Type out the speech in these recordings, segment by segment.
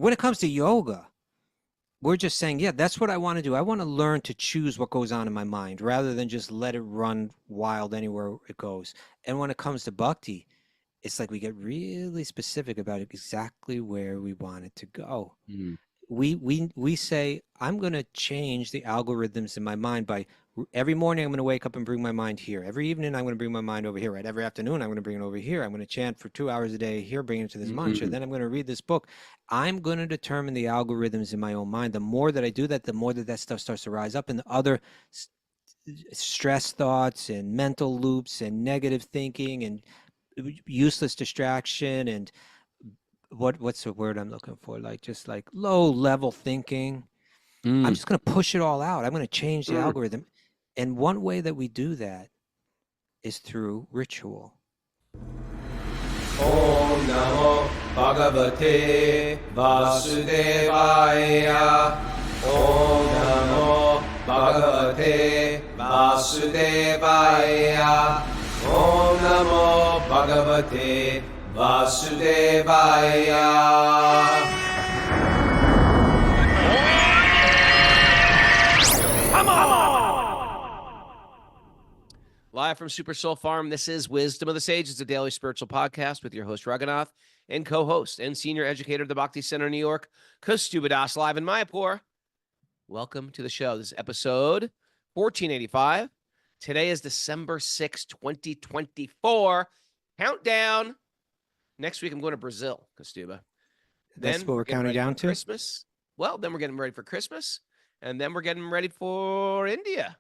when it comes to yoga, we're just saying, yeah, that's what I want to do. I want to learn to choose what goes on in my mind rather than just let it run wild anywhere it goes. And when it comes to bhakti, it's like we get really specific about exactly where we want it to go. Mm. We say, I'm going to change the algorithms in my mind by every morning I'm going to wake up and bring my mind here. Every evening I'm going to bring my mind over here. Right? Every afternoon I'm going to bring it over here. I'm going to chant for 2 hours a day here, bring it to this mantra. Then I'm going to read this book. I'm going to determine the algorithms in my own mind. The more that I do that, the more that stuff starts to rise up, and the other stress thoughts and mental loops and negative thinking and useless distraction and what's the word I'm looking for? Like just like low level thinking. I'm just going to push it all out. I'm going to change the algorithm. And one way that we do that is through ritual. Om Namo Bhagavate Vasudevaya. Om Namo Bhagavate Vasudevaya. Om Namo Bhagavate Vasudevaya. Live from Super Soul Farm, this is Wisdom of the Sages, a daily spiritual podcast with your host, Raghunath, and co-host and senior educator of the Bhakti Center in New York, Kastubadas, live in Mayapore. Welcome to the show. This is episode 1485. Today is December 6, 2024. Countdown. Next week, I'm going to Brazil, Kastuba. That's what we're counting down to? Christmas. Well, then we're getting ready for Christmas, and then we're getting ready for India.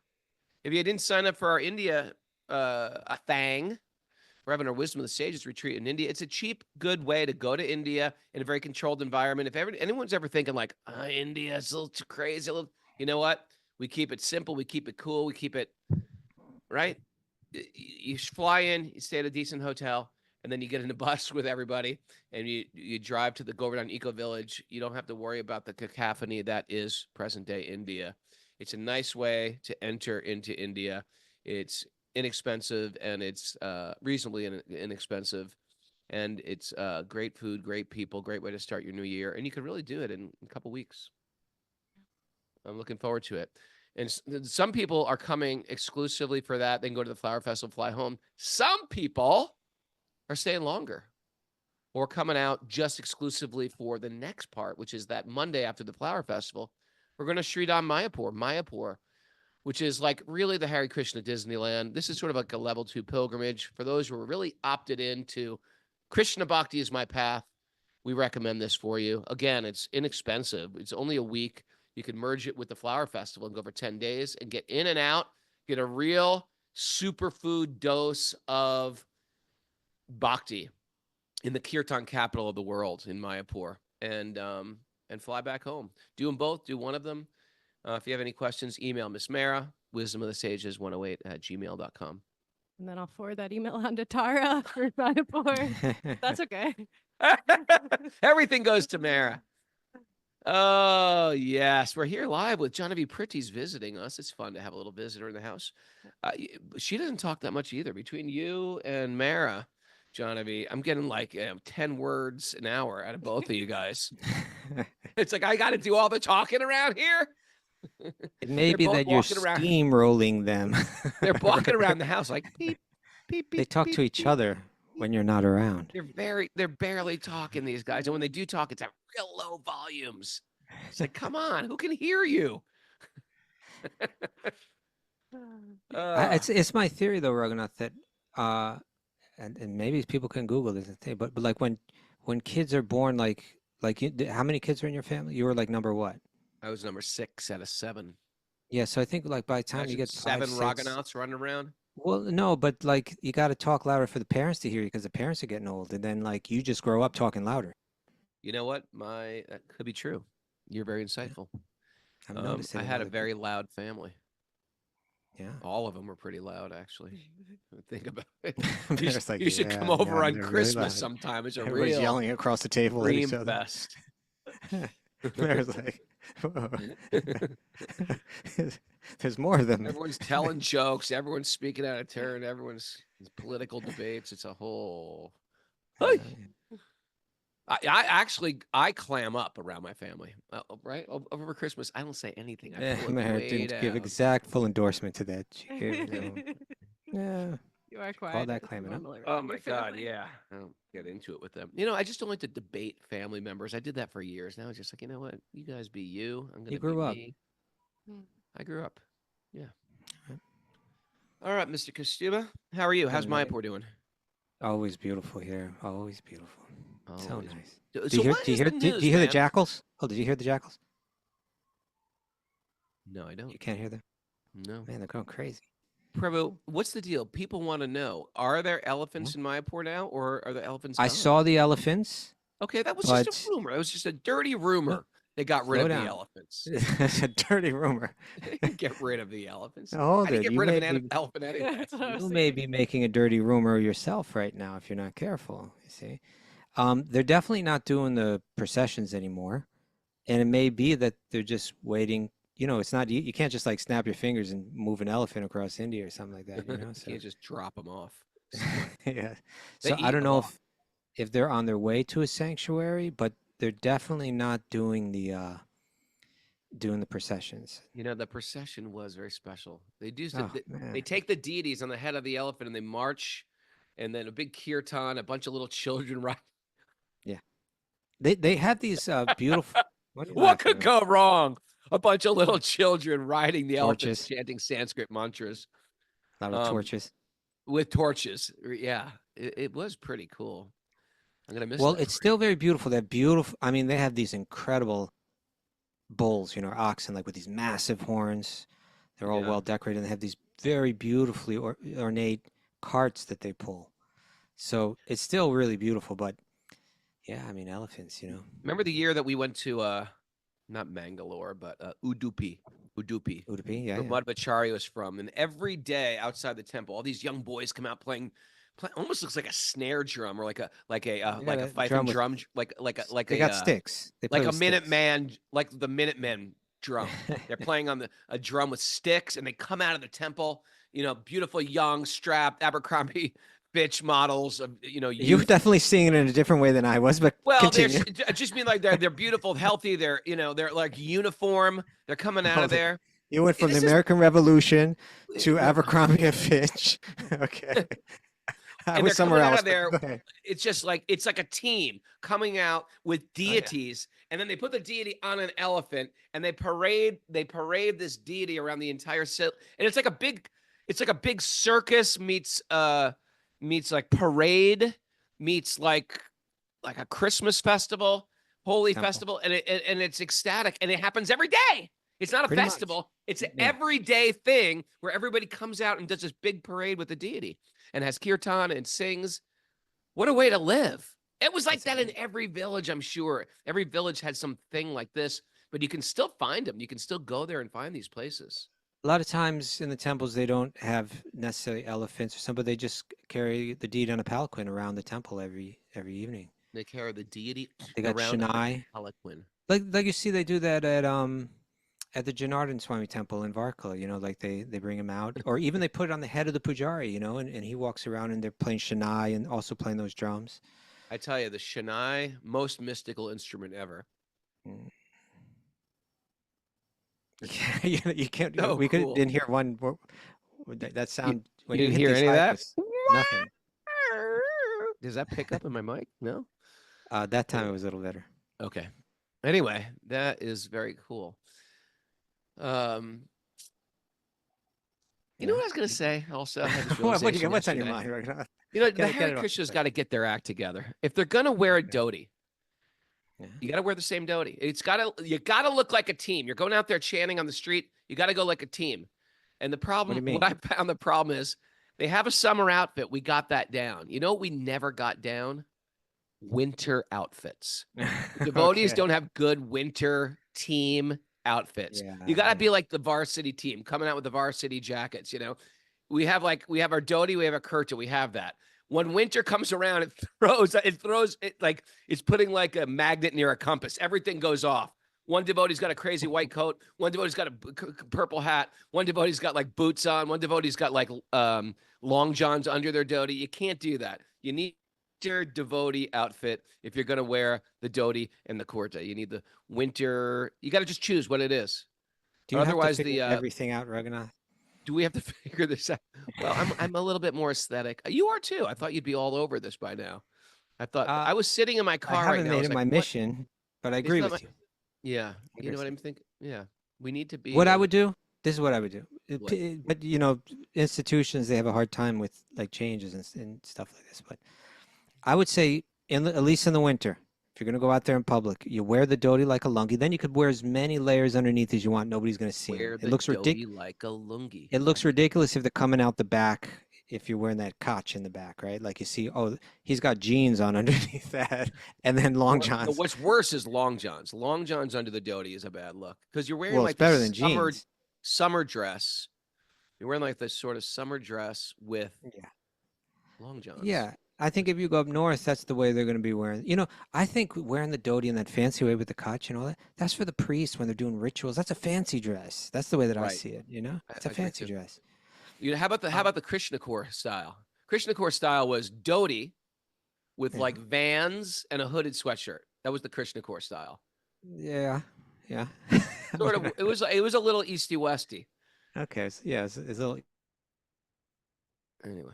If you didn't sign up for our India thing, we're having our Wisdom of the Sages retreat in India. It's a cheap, good way to go to India in a very controlled environment. If anyone's ever thinking like, India is a little too crazy, you know what? We keep it simple. We keep it cool. We keep it, right? You fly in, you stay at a decent hotel, and then you get in a bus with everybody, and you drive to the Govardhan Eco Village. You don't have to worry about the cacophony that is present-day India. It's a nice way to enter into India. It's inexpensive, and it's reasonably inexpensive. And it's great food, great people, great way to start your new year. And you can really do it in a couple weeks. I'm looking forward to it. And some people are coming exclusively for that. They can go to the Flower Festival, fly home. Some people are staying longer or coming out just exclusively for the next part, which is that Monday after the Flower Festival. We're going to Sridham Mayapore, which is like really the Hare Krishna Disneyland. This is sort of like a level 2 pilgrimage. For those who are really opted into Krishna Bhakti is my path, we recommend this for you. Again, it's inexpensive. It's only a week. You can merge it with the Flower Festival and go for 10 days and get in and out, get a real superfood dose of Bhakti in the Kirtan capital of the world in Mayapore. And fly back home. Do them both. Do one of them. If you have any questions, email Miss Mara, wisdomofthesages108@gmail.com. And then I'll forward that email on to Tara for Mayapore. That's okay. Everything goes to Mara. Oh, yes. We're here live with Genevieve Pretty's visiting us. It's fun to have a little visitor in the house. She doesn't talk that much either. Between you and Mara, Genevieve, I'm getting like 10 words an hour out of both of you guys. It's like I got to do all the talking around here. It may be that you're steamrolling them. They're walking around the house like beep, beep, beep. They talk beep, to each beep. other when you're not around. They're barely talking, these guys. And when they do talk, it's at real low volumes. It's like, come on, who can hear you? It's my theory though, Raghunath, that and maybe people can Google this thing, but like when kids are born, like how many kids are in your family? You were like number what? I was number 6 out of 7. Yeah, so I think like by the time you get 7 5, 6, Raghunaths running around. Well, no, but like you got to talk louder for the parents to hear you because the parents are getting old, and then like you just grow up talking louder. You know what? That could be true. You're very insightful. I had a very loud family. Yeah. All of them were pretty loud, actually. Think about it. Like, you should come over on Christmas really sometime. It's a Everybody's real yelling across the table at each dream other. fest. There's like, there's more of them. Everyone's telling jokes. Everyone's speaking out of turn. Everyone's political debates. It's a whole. I clam up around my family, right? Over Christmas, I don't say anything. I pull it Mayor way didn't give down. exact full endorsement to that. She gave, yeah, You are call quiet. that claiming up. Oh my God, yeah. I don't get into it with them. I just don't like to debate family members. I did that for years. Now it's just like, you know what? You guys be you. I'm gonna You be grew up. me. I grew up. Yeah. All right, Mr. Kostyba. How are you? How's Good night. Mayapore doing? Always beautiful here. Always beautiful. So Always. nice. So Do you hear? what Do you is hear? the Do news, you hear the man? jackals? Oh, did you hear the jackals? No, I don't. You can't hear them. No. Man, they're going crazy. Prevo, what's the deal? People want to know: are there elephants in Mayapore now, or are the elephants I gone? saw the elephants. Okay, that was just but- a rumor. It was just a dirty rumor. They got rid Slow of down. the elephants. It's a dirty rumor. Get rid of the elephants. Hold How do you it. get You rid of may an be- elephant anyway? That's what I was You may be making a dirty rumor yourself right now if you're not careful. You see, they're definitely not doing the processions anymore, and it may be that they're just waiting. It's not you can't just like snap your fingers and move an elephant across India or something like that. You So can't just drop them off. yeah. They So I eat don't a know lot. if they're on their way to a sanctuary, but they're definitely not doing the processions. The procession was very special. They do. Oh, They man. take the deities on the head of the elephant and they march, and then a big kirtan, a bunch of little children ride. They have these beautiful. What are you What laughing could at? go wrong? A bunch of little children riding the elephants, Torches. chanting Sanskrit mantras A lot of torches. with torches. Yeah, it was pretty cool. I'm gonna miss Well, that. it's still very beautiful. They're beautiful. I mean, they have these incredible bulls, oxen, like with these massive horns. They're all Yeah. well decorated. And they have these very beautifully ornate carts that they pull. So it's still really beautiful. But yeah, I mean, elephants, Remember the year that we went to not Mangalore, but Udupi. Udupi, yeah, Where yeah. Madhvacharya was from. And every day outside the temple, all these young boys come out playing almost looks like a snare drum or like a that fife drum and with- drum, like They got sticks. They play like a with sticks. Minuteman, like the Minutemen drum. They're playing on a drum with sticks, and they come out of the temple. Beautiful, young, strapped Abercrombie Fitch models of You were youth. definitely seeing it in a different way than I was, but Well, continue. I just mean like they're beautiful, healthy. They're like uniform. They're coming out of there. You went from the This is- American Revolution to Abercrombie and Fitch. Okay. I And was they're somewhere coming out else. of there. but go ahead. It's like a team coming out with deities, and then they put the deity on an elephant, and they parade this deity around the entire city, and it's like a big circus meets like parade meets like a Christmas festival, holy Temple. festival, and it's ecstatic, and it happens every day. It's not a Pretty much. festival. It's an Yeah. everyday thing where everybody comes out and does this big parade with the deity and has kirtan and sings. What a way to live. It was like That's that in every village, I'm sure. Every village had something like this, but you can still find them. You can still go there and find these places. A lot of times in the temples, they don't have necessarily elephants or something. They just carry the deity on a palanquin around the temple every evening. They carry the deity They got around on a Shanai. palanquin. Like you see, they do that at the Janardhan Swami temple in Varkala. Like they bring him out, or even they put it on the head of the pujari, and he walks around and they're playing Shanai and also playing those drums. I tell you, the Shanai, most mystical instrument ever. You can't. So we cool. didn't hear one. That sound. When you didn't hit hear the any of that? cyclists, Nothing. Does that pick up in my mic? No? That time it was a little better. Okay. Anyway, that is very cool. You know what I was going to say also? I had this What's realization on your yesterday. mind right now? The Get Hare it off Krishna's your got to get their act together. If they're going to wear a dhoti, Yeah. you got to wear the same dhoti. You got to look like a team. You're going out there chanting on the street. You got to go like a team. And the problem, What do you mean? what I found the problem is they have a summer outfit. We got that down. You know what we never got down? Winter outfits. Devotees Okay. don't have good winter team outfits. Yeah, You got I to be like the varsity team coming out with the varsity jackets. We have our dhoti, we have a kurta, we have that. When winter comes around, it throws it like it's putting like a magnet near a compass. Everything goes off. One devotee's got a crazy white coat. One devotee's got a purple hat. One devotee's got like boots on. One devotee's got like long johns under their dhoti. You can't do that. You need winter devotee outfit if you're going to wear the dhoti and the kurta. You need the winter. You got to just choose what it is. Do you have to Otherwise, figure everything out, Raghunath? do we have to figure this out? Well, I'm a little bit more aesthetic. You are too. I thought you'd be all over this by now. I thought I was sitting in my I car right haven't now. I made was it like, my what? mission, but I It's agree not with my- you. Yeah, I you know agree what I'm with thinking. Yeah, we need to be. What I would do, this is what I would do. What? But you know, institutions, they have a hard time with like changes and stuff like this. But I would say, at least in the winter, if you're going to go out there in public, you wear the dhoti like a lungi. Then you could wear as many layers underneath as you want. Nobody's going to see Wear it. the It looks ridiculous. dhoti like a lungi. It looks ridiculous if they're coming out the back. If you're wearing that kach in the back, right? Like you see, oh, he's got jeans on underneath that, and then long No, johns. what's worse is long johns. Long johns under the dhoti is a bad look because you're wearing Well, like it's better this than jeans. summer dress. You're wearing like this sort of summer dress with Yeah. long johns. Yeah, I think if you go up north, that's the way they're going to be wearing. You know, I think wearing the dhoti in that fancy way with the kach and all that, that's for the priests when they're doing rituals. That's a fancy dress. That's the way that I Right. see it, you know? It's I a agree fancy too. dress. You know, how about the Krishna core style? Krishna core style was dhoti with Yeah. like Vans and a hooded sweatshirt. That was the Krishna core style. Yeah, yeah. Sort of. It was a little easty westy. Okay, yeah, it's a little. Anyway,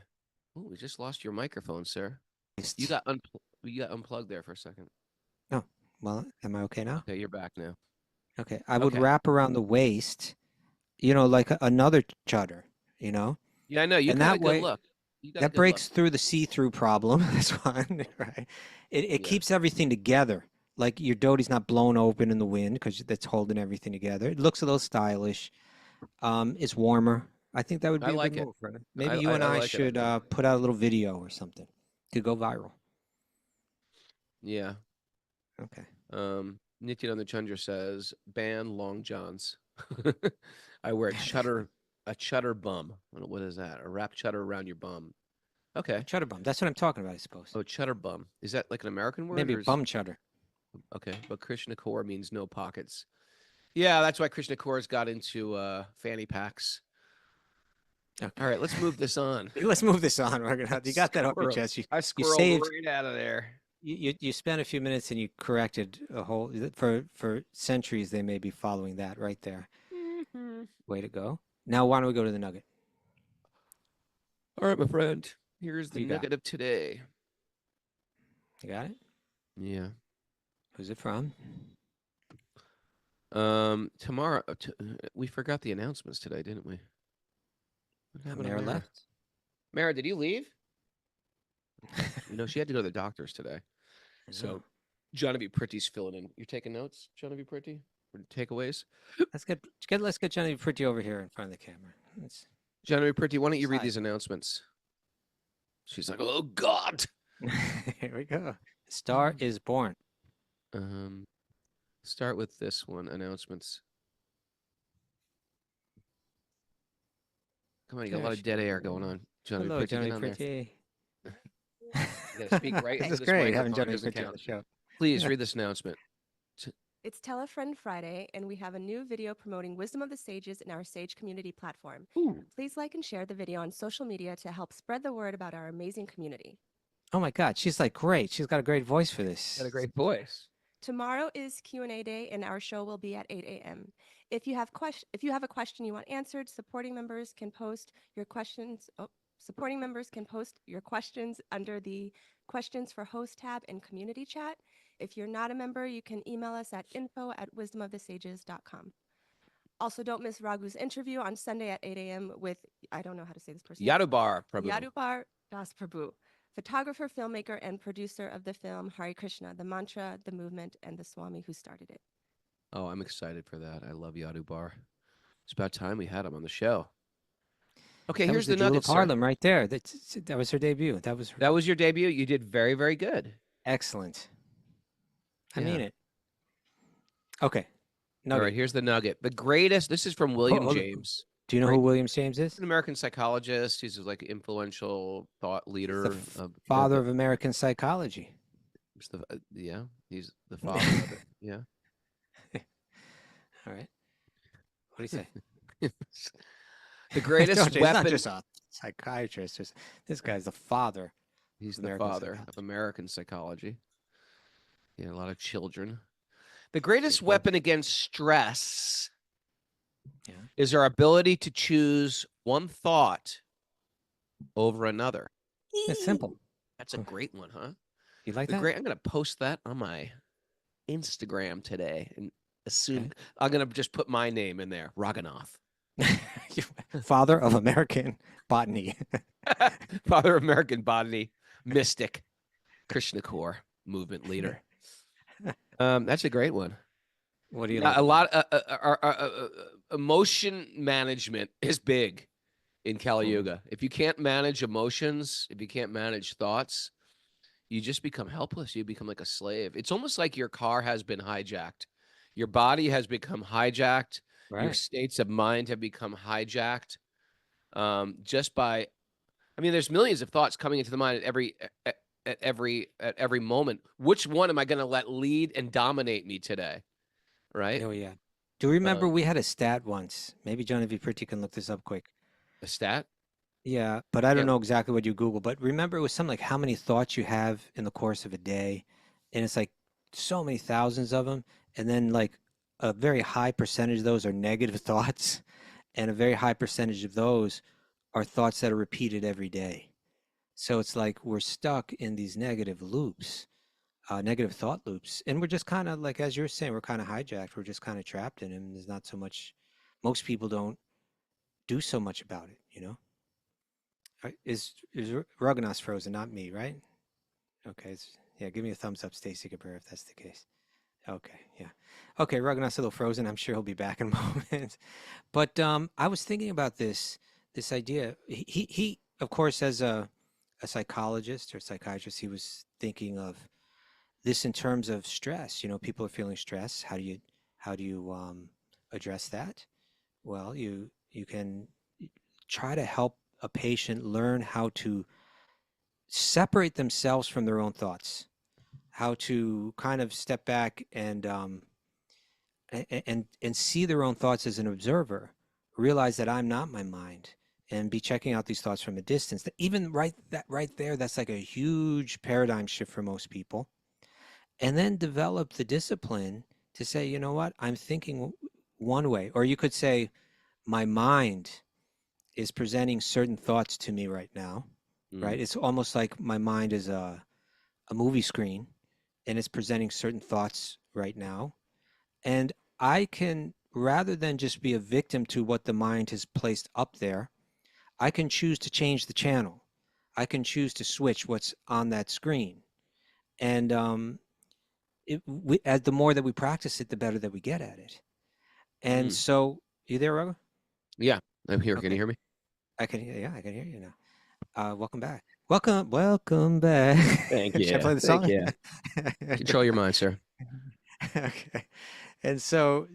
oh, we just lost your microphone, sir. You got unplugged there for a second. Well, am I okay now? Okay, you're back now. Okay, I would Okay. wrap around the waist, you know, like another chadar, you know? Yeah, I know. You And got that a good way- look. You got a That good look. breaks through the see-through problem. That's one, right? It Yeah. keeps everything together. Like your dhoti's not blown open in the wind because that's holding everything together. It looks a little stylish. It's warmer. I think that would I be a like good it. move, right? Maybe you I and I like it. should put out a little video or something. Could go viral. Yeah. Okay. Nityananda Chandra says, ban long johns. I wear a chutter bum. What is that? A wrap chutter around your bum. Okay. Cheddar bum. That's what I'm talking about, I suppose. Oh, chutter bum. Is that like an American word? Maybe or is- bum cheddar. Okay, but Krishna core means no pockets. Yeah, that's why Krishna cores got into fanny packs. Okay. All right, let's move this on. Let's move this on. You got that off your Squirrel. chest. I squirreled saved- right out of there. You spent a few minutes and you corrected a whole for centuries. They may be following that right there. Mhm. Way to go. Now why don't we go to the nugget? All right, my friend. Here's What the you got? nugget of today. You got it? Yeah. Who's it from? Tomorrow we forgot the announcements today, didn't we? What happened to Mara Mara? left. Mara, did you leave? You know, she had to go to the doctor's today. So Genevieve Pretty's filling in. You're taking notes, Genevieve Pretty? For takeaways? let's get Johnny Pretty over here in front of the camera. Genevieve Pretty, why don't you read Side. these announcements? She's like, oh God. Here we go. Star is born. Start with this one, announcements. Come on, you got a lot of dead air going on. Genevieve Hello, Pretty, Johnny get on there. Pretty. You gotta speak right This into is this great having microphone, Johnny doesn't Pretty on count. the show. Please Yeah. read this announcement. It's Tell a Friend Friday, and we have a new video promoting Wisdom of the Sages in our Sage community platform. Please like and share the video on social media to help spread the word about our amazing community. Oh my God, she's like great. She's got a great voice for this. Got a great voice. Tomorrow is Q&A day, and our show will be at 8 a.m. If you have a question you want answered, supporting members can post your questions. Supporting members can post your questions under the Questions for Host tab in Community Chat. If you're not a member, you can email us at info@wisdomofthesages.com. Also, don't miss Raghu's interview on Sunday at 8 a.m. with, I don't know how to say this person's name. Yadubar Prabhu. Yadubar Das Prabhu, photographer, filmmaker, and producer of the film Hare Krishna, the mantra, the movement, and the Swami who started it. Oh, I'm excited for that. I love Yadubar. It's about time we had him on the show. Okay, That here's was the Jewel nugget, of sir. Harlem right there. That was her debut. That was your debut. You did very, very good. Excellent. I Yeah. mean it. Okay. All Nugget. right, here's the nugget. The greatest. This is from William hold on. James. Do you know Right. who Williams James is? He's an American psychologist. He's like influential thought leader. the of Father of American psychology. yeah, he's the father of it. Yeah. All right. What do you say? The greatest He's not weapon. just a psychiatrist. This guy's the father He's the American father of psychology. American psychology. He had a lot of children. The greatest Big word. weapon against stress Yeah. is our ability to choose one thought over another. It's simple. That's a great one, huh? You like The that? great. I'm going to post that on my Instagram today, and assume Okay. I'm going to just put my name in there, Raghunath, Father of American botany. father of American botany, mystic, Krishna core movement leader. That's a great one. What do you Now, like? a about lot emotion management is big in Kali Yuga. If you can't manage emotions, if you can't manage thoughts, you just become helpless. You become like a slave. It's almost like your car has been hijacked. Your body has become hijacked. Your Right. states of mind have become hijacked. Just by, I mean, there's millions of thoughts coming into the mind at every moment. Which one am I going to let lead and dominate me today? Right? Oh, yeah. Do you remember we had a stat once? Maybe Genevieve Pretty can look this up quick. A stat? Yeah, but I don't Yeah. know exactly what you Google. But remember, it was something like how many thoughts you have in the course of a day, and it's like so many thousands of them, and then like a very high percentage of those are negative thoughts, and a very high percentage of those are thoughts that are repeated every day. So it's like we're stuck in these negative loops, negative thought loops, and we're just kind of like, as you're saying, we're kind of hijacked. We're just kind of trapped in them. There's not so much. Most people don't do so much about it, you know. Is Raghunath's frozen, not me, right? Okay, yeah. Give me a thumbs up, Stacy Cabrera, if that's the case. Okay, yeah. Okay, Raghunath's a little frozen. I'm sure he'll be back in a moment. But I was thinking about this idea. He of course, as a psychologist or psychiatrist, he was thinking of this in terms of stress. You know, people are feeling stress. How do you address that? Well, you can try to help a patient learn how to separate themselves from their own thoughts, how to kind of step back and see their own thoughts as an observer, realize that I'm not my mind, and be checking out these thoughts from a distance. That even right there, that's like a huge paradigm shift for most people. And then develop the discipline to say, you know what, I'm thinking one way, or you could say, my mind is presenting certain thoughts to me right now, right? It's almost like my mind is a movie screen, and it's presenting certain thoughts right now. And I can, rather than just be a victim to what the mind has placed up there, I can choose to change the channel. I can choose to switch what's on that screen. And as the more that we practice it, the better that we get at it. And so, you there, Raghu? Yeah, I'm here. Can Okay. you hear me? I can hear you now. Welcome back. Welcome back. Thank Should I you. play the Thank song? you. Control your mind, sir. Okay. And so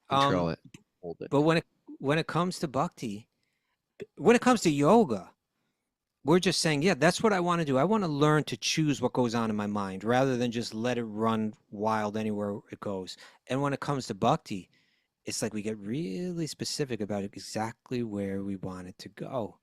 Control it. Hold it. but when it comes to bhakti, when it comes to yoga, we're just saying, yeah, that's what I want to do. I want to learn to choose what goes on in my mind rather than just let it run wild anywhere it goes. And when it comes to bhakti, it's like we get really specific about exactly where we want it to go.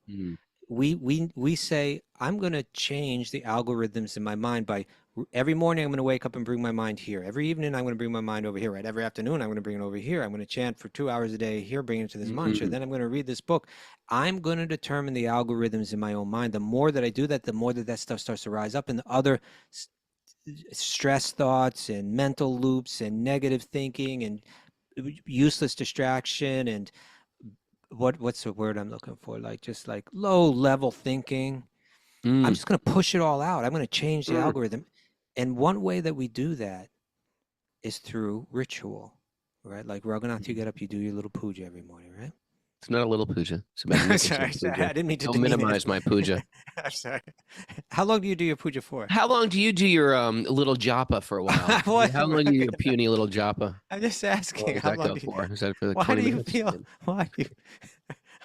We say, I'm going to change the algorithms in my mind by every morning I'm going to wake up and bring my mind here. Every evening I'm going to bring my mind over here, right? Every afternoon I'm going to bring it over here. I'm going to chant for 2 hours a day here, bring it to this mantra. Then I'm going to read this book. I'm going to determine the algorithms in my own mind. The more that I do that, the more that stuff starts to rise up, and the other stress thoughts and mental loops and negative thinking and useless distraction and what's the word I'm looking for? Like just like low level thinking. I'm just going to push it all out. I'm going to change the algorithm. And one way that we do that is through ritual, right? Like Raghunath, you get up, you do your little puja every morning, right? It's not a little puja. It's a magnificent Sorry, puja. I didn't mean to Don't minimize my puja. I'm sorry. How long do you do your puja for? How long do you do your little japa for a while? How long do you do your puny little japa? I'm just asking. What does How that long go do you, for? Is that for like why 20 do you minutes? feel? Why do you?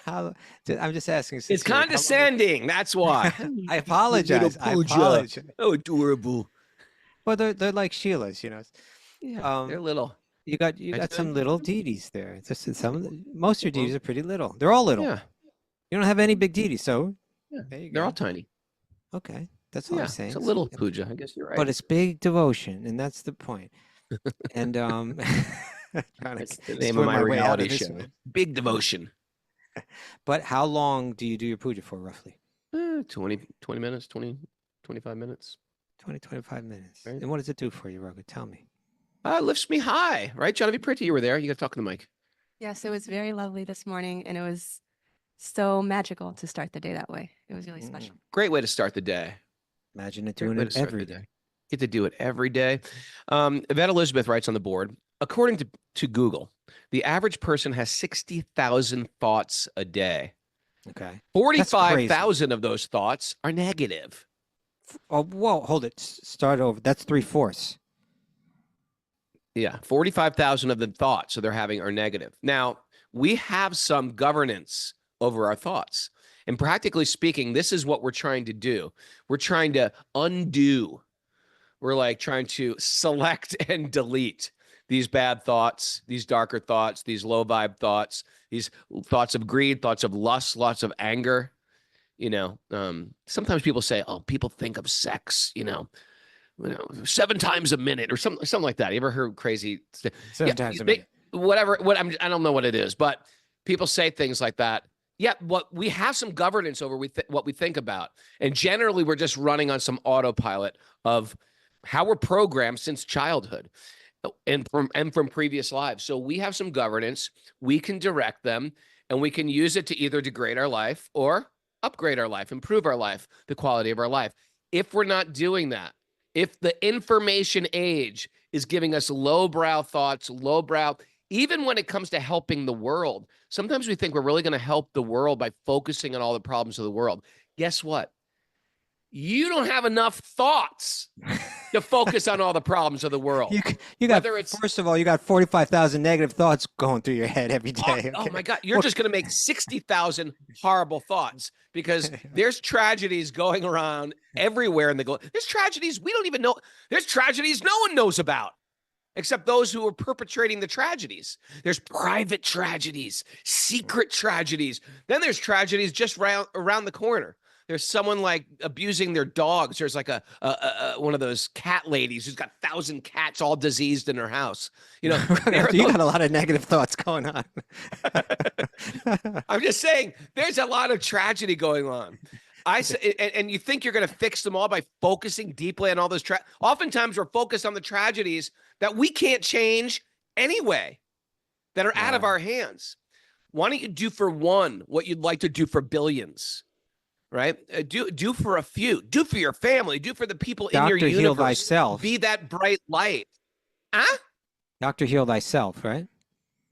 How? I'm just asking. It's sincerely, how long- condescending. That's why. I apologize. I Little puja. apologize. Oh, adorable. Well, they're like Sheilas, you know. Yeah, they're little. You got I some do. little deities there. It's just most of your deities are pretty little. They're all little. Yeah, You don't have any big deities, so yeah. there you They're all go. tiny. Okay. That's all I'm Yeah, saying. it's a little puja. I guess you're right. But it's big devotion, and that's the point. And trying That's to the name of swim my my way out reality of this show. one. Big devotion. But how long do you do your puja for, roughly? 20 minutes, 25 minutes. 20, 25 minutes. Right. And what does it do for you, Raghu? Tell me. It lifts me high, right? Genevieve Pretty, you were there. You got to talk to the mic. Yes, it was very lovely this morning, and it was so magical to start the day that way. It was really special. Great way to start the day. Imagine it Great doing way it to start every the day. Get to do it every day. Yvette Elizabeth writes on the board, according to Google, the average person has 60,000 thoughts a day. Okay. 45,000 of those thoughts are negative. Oh, whoa, hold it. Start over. That's 3/4. Yeah, 45,000 of the thoughts that they're having are negative. Now, we have some governance over our thoughts. And practically speaking, this is what we're trying to do. We're trying to undo. We're like trying to select and delete these bad thoughts, these darker thoughts, these low vibe thoughts, these thoughts of greed, thoughts of lust, lots of anger. Sometimes people say, oh, people think of sex, 7 times a minute or something like that. You ever heard crazy? 7 times a minute. Whatever. I don't know what it is, but people say things like that. Yeah, what we have some governance over what we think about, and generally we're just running on some autopilot of how we're programmed since childhood, and from previous lives. So we have some governance. We can direct them, and we can use it to either degrade our life or upgrade our life, improve our life, the quality of our life. If we're not doing that, if the information age is giving us lowbrow thoughts, even when it comes to helping the world, sometimes we think we're really going to help the world by focusing on all the problems of the world. Guess what? You don't have enough thoughts to focus on all the problems of the world. You got, first of all, you got 45,000 negative thoughts going through your head every day. Okay? Oh my God. You're just going to make 60,000 horrible thoughts because there's tragedies going around everywhere in the globe. There's tragedies we don't even know. There's tragedies no one knows about, except those who are perpetrating the tragedies. There's private tragedies, secret tragedies. Then there's tragedies just around the corner. There's someone like abusing their dogs. There's like a one of those cat ladies who's got 1,000 cats all diseased in her house. You got a lot of negative thoughts going on. I'm just saying, there's a lot of tragedy going on. And you think you're going to fix them all by focusing deeply on all those. Oftentimes, we're focused on the tragedies that we can't change anyway, that are out of our hands. Why don't you do for one what you'd like to do for billions? Right? Do for a few. Do for your family. Do for the people in your universe. Heal thyself. Be that bright light. Huh? Doctor, heal thyself, right?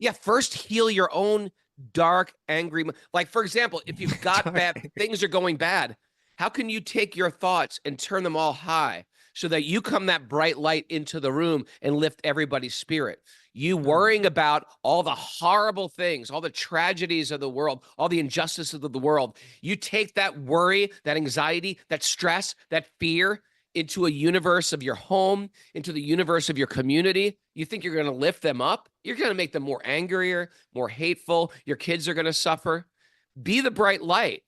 Yeah, first heal your own dark, angry. Like, for example, if you've got things are going bad, how can you take your thoughts and turn them all high so that you come that bright light into the room and lift everybody's spirit? You worrying about all the horrible things, all the tragedies of the world, all the injustices of the world. You take that worry, that anxiety, that stress, that fear into a universe of your home, into the universe of your community. You think you're going to lift them up? You're going to make them more angrier, more hateful. Your kids are going to suffer. Be the bright light.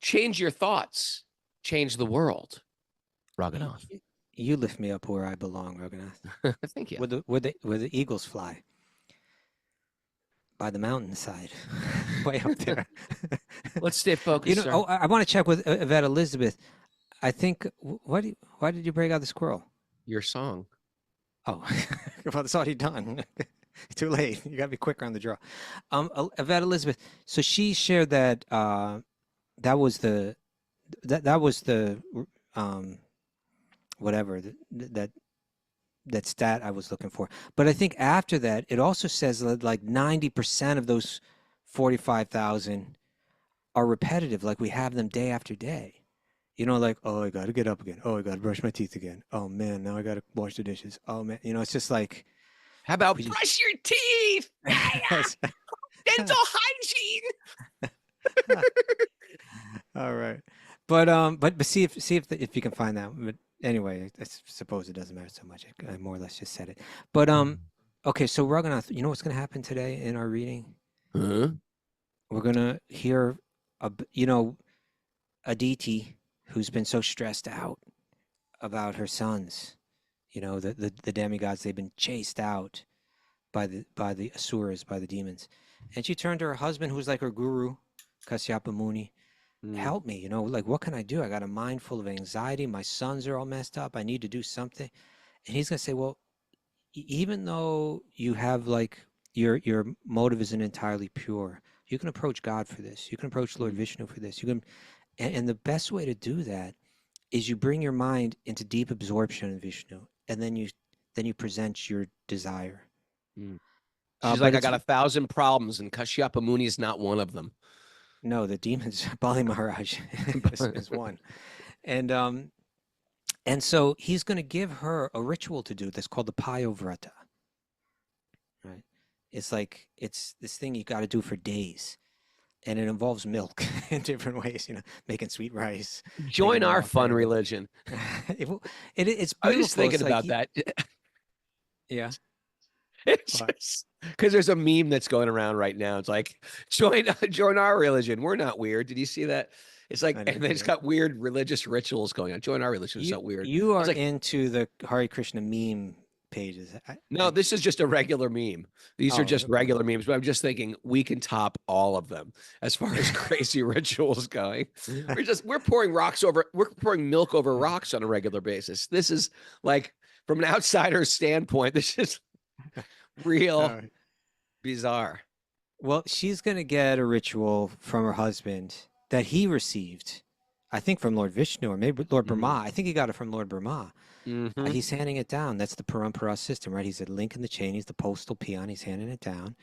Change your thoughts. Change the world. Raghunath. You lift me up where I belong, Raghunath. Thank you. Where the eagles fly. By the mountainside. Way up there. Let's stay focused. I want to check with Yvette Elizabeth. I think, why did you break out the squirrel? Your song. Oh, well, it's already done. Too late. You got to be quicker on the draw. Yvette Elizabeth. So she shared that that was the whatever that stat I was looking for. But I think after that, it also says that like 90% of those 45,000 are repetitive. Like we have them day after day. Like, oh, I got to get up again. Oh, I got to brush my teeth again. Oh man, now I got to wash the dishes. Oh man, it's just like. How about brush your teeth? Dental hygiene. All right, but see if you can find that. But anyway, I suppose it doesn't matter so much. I more or less just said it. But okay. So Raghunath, you know what's going to happen today in our reading? Huh? We're going to hear, Aditi, who's been so stressed out. about her sons, the demigods. They've been chased out by the asuras, by the demons. And she turned to her husband, who's like her guru, Kasyapa Muni. Help me, like, what can I do? I got a mind full of anxiety. My sons are all messed up. I need to do something. And he's going to say, well, even though you have like your motive isn't entirely pure, you can approach God for this. You can approach Lord Vishnu for this. You can, and the best way to do that is you bring your mind into deep absorption in Vishnu, and then you present your desire. She's like, I got 1,000 problems, and Kashyapa Muni is not one of them. No, the demons, Bali Maharaj is one. And so he's going to give her a ritual to do that's called the Payovrata. Right? It's like, it's this thing you got to do for days. And it involves milk in different ways, making sweet rice. Join our fun religion. It's beautiful. I was just thinking about that. Yeah. Because there's a meme that's going around right now. It's like, join our religion. We're not weird. Did you see that? It's like, and they just got weird religious rituals going on. Join our religion. It's so weird. You are like, into the Hare Krishna meme pages. No, this is just a regular meme. These are just regular memes, but I'm just thinking we can top all of them as far as crazy rituals going. We're pouring milk over rocks on a regular basis. This is like, from an outsider's standpoint, this is real bizarre. Well, she's going to get a ritual from her husband that he received, I think from Lord Vishnu or maybe Lord Brahma. I think he got it from Lord Brahma. He's handing it down. That's the parampara system, right? He's a link in the chain. He's the postal peon. He's handing it down.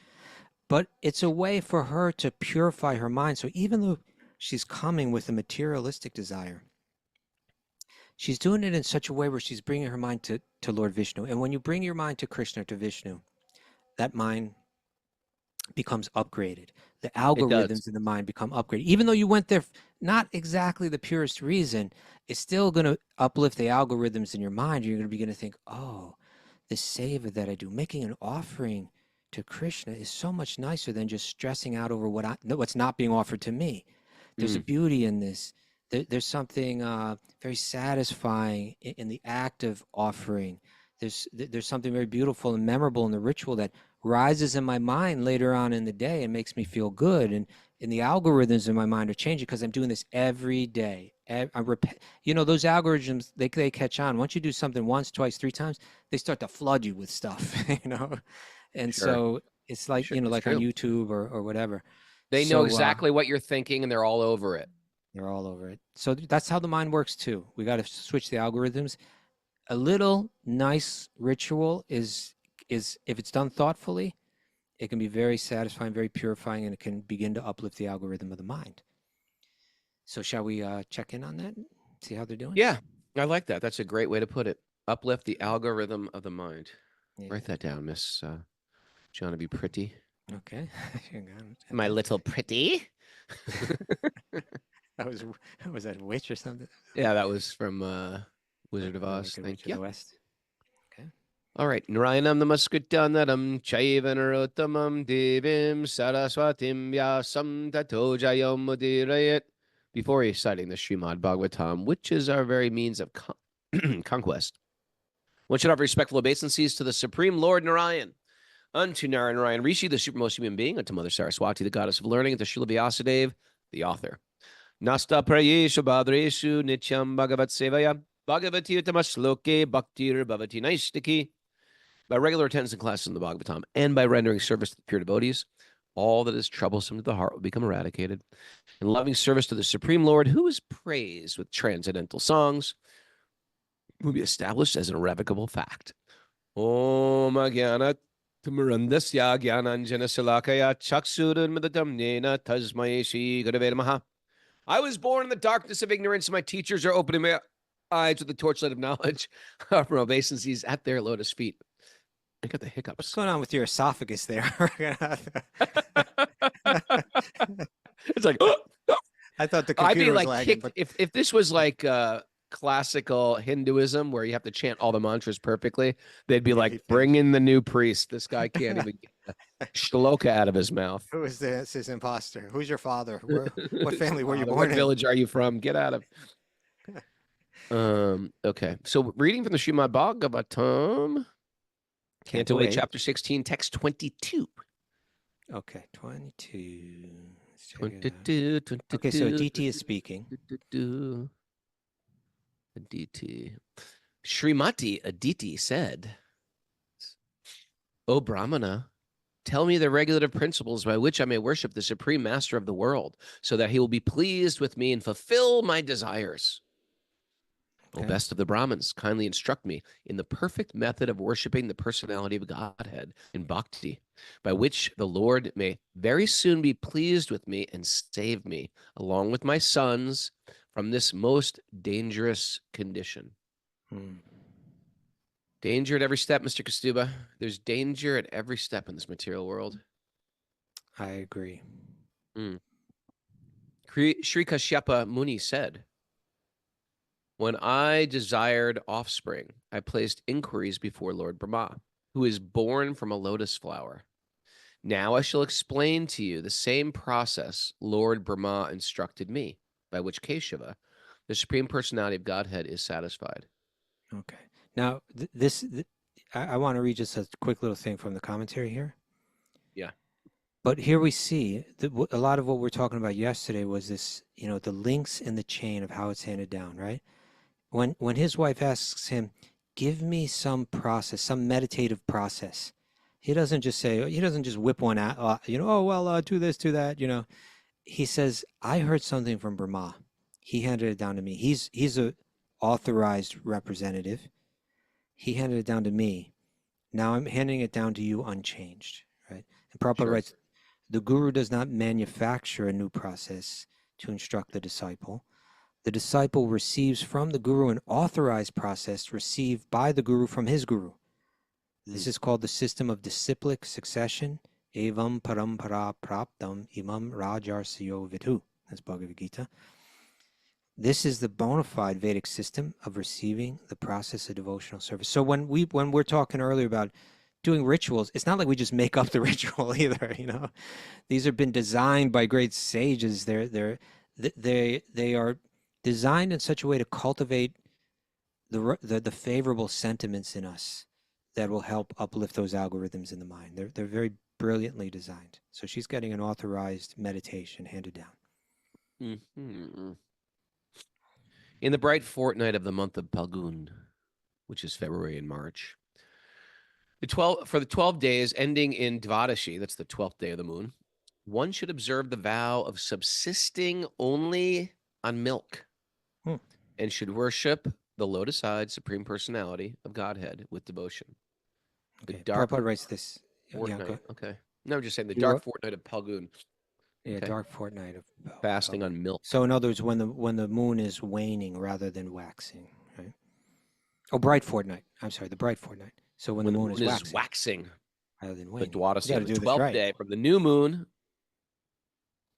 But it's a way for her to purify her mind. So even though she's coming with a materialistic desire, she's doing it in such a way where she's bringing her mind to Lord Vishnu. And when you bring your mind to Krishna, to Vishnu, that mind becomes upgraded. The algorithms in the mind become upgraded. Even though you went there not exactly the purest reason, it's still going to uplift the algorithms in your mind. You're going to begin to think, oh, the seva that I do, making an offering to Krishna is so much nicer than just stressing out over what's not being offered to me. There's a beauty in this. There's something very satisfying in the act of offering. There's something very beautiful and memorable in the ritual that rises in my mind later on in the day and makes me feel good. And the algorithms in my mind are changing because I'm doing this every day. Those algorithms, they catch on. Once you do something once, twice, 3 times, they start to flood you with stuff, And so it's like, like on YouTube or whatever. They know exactly what you're thinking and they're all over it. They're all over it. So that's how the mind works too. We got to switch the algorithms. A little nice ritual is if it's done thoughtfully, it can be very satisfying, very purifying, and it can begin to uplift the algorithm of the mind. So shall we check in on that? See how they're doing? Yeah, I like that. That's a great way to put it. Uplift the algorithm of the mind. Yeah. Write that down, Miss Johnny B. Pretty. Okay. My little pretty. Was that a witch or something? Yeah, that was from Wizard of Oz. Thank you. The West. Okay. All right. Narayanam namaskrityanadam chaivanarottamam devim saraswatim vyasam tato jayam mudirayat. Before reciting the Srimad Bhagavatam, which is our very means of conquest, one should offer respectful obeisances to the Supreme Lord Narayan, unto Narayan Rishi, the supermost human being, unto Mother Saraswati, the goddess of learning, and to Srila Vyasadeva, the author. Nasta prayeshu badreshu nityam bhagavat sevaya bhagavati utamasloke bhaktir bhavati naistiki. By regular attendance in classes in the Bhagavatam and by rendering service to the pure devotees, all that is troublesome to the heart will become eradicated. In loving service to the Supreme Lord, who is praised with transcendental songs, will be established as an irrevocable fact. Om Agyanat Tumurandasya Gyananjana Salakaya Chaksuran Madatamnena Tasmai Shri Gurave Namaha. I was born in the darkness of ignorance. My teachers are opening my eyes with the torchlight of knowledge from obeisances at their lotus feet. I got the hiccups. What's going on with your esophagus there? It's like, oh, oh. I thought the computer was lagging. But if this was like classical Hinduism where you have to chant all the mantras perfectly, they'd be like, bring in the new priest. This guy can't even get a shloka out of his mouth. Who is this? His imposter? Who's your father? What family were you born in? What village are you from? Get out of. Okay. So reading from the Srimad Bhagavatam, Canto 8, wait. Chapter 16, Text 22. Okay, 22. Let's check it out. 22, 22. Okay, so Aditi is speaking. Aditi. Srimati Aditi said, O Brahmana, tell me the regulative principles by which I may worship the Supreme Master of the world, so that he will be pleased with me and fulfill my desires. O Okay. best of the Brahmins, kindly instruct me in the perfect method of worshiping the personality of Godhead in bhakti, by which the Lord may very soon be pleased with me and save me, along with my sons, from this most dangerous condition. Hmm. Danger at every step, Mr. Kastuba. There's danger at every step in this material world. I agree. Sri Kashyapa Muni said, when I desired offspring, I placed inquiries before Lord Brahma, who is born from a lotus flower. Now I shall explain to you the same process Lord Brahma instructed me, by which Keshava, the Supreme Personality of Godhead, is satisfied. Okay. Now, I want to read just a quick little thing from the commentary here. Yeah. But here we see that a lot of what we're talking about yesterday was this, the links in the chain of how it's handed down, right? When his wife asks him, give me some process, some meditative process, he doesn't just whip one out, do this, do that, He says, I heard something from Brahma. He handed it down to me. He's a authorized representative. He handed it down to me. Now I'm handing it down to you unchanged, right? And Prabhupada writes, the guru does not manufacture a new process to instruct the disciple. The disciple receives from the guru an authorized process received by the guru from his guru. This is called the system of disciplic succession. Evam parampara praptam imam rajarsiyo vidhu. That's Bhagavad Gita. This is the bona fide Vedic system of receiving the process of devotional service. So when we're talking earlier about doing rituals, it's not like we just make up the ritual either. These have been designed by great sages. They are designed in such a way to cultivate the favorable sentiments in us that will help uplift those algorithms in the mind. They're very brilliantly designed. So she's getting an authorized meditation handed down. Mm-hmm. In the bright fortnight of the month of Palgun, which is February and March, for the 12 days ending in Dvadashi, that's the 12th day of the moon, one should observe the vow of subsisting only on milk and should worship the lotus-eyed Supreme Personality of Godhead with devotion. Okay. The dark Prabhupada writes this. fortnight. Yeah, Okay. No, I'm just saying the dark fortnight of Palgun. Yeah, Okay. dark fortnight of Fasting on milk. So in other words, when the moon is waning rather than waxing, right? Oh, bright fortnight. I'm sorry, the bright fortnight. So when the moon is waxing rather than the waning. Dwadasi, the 12th day from the new moon.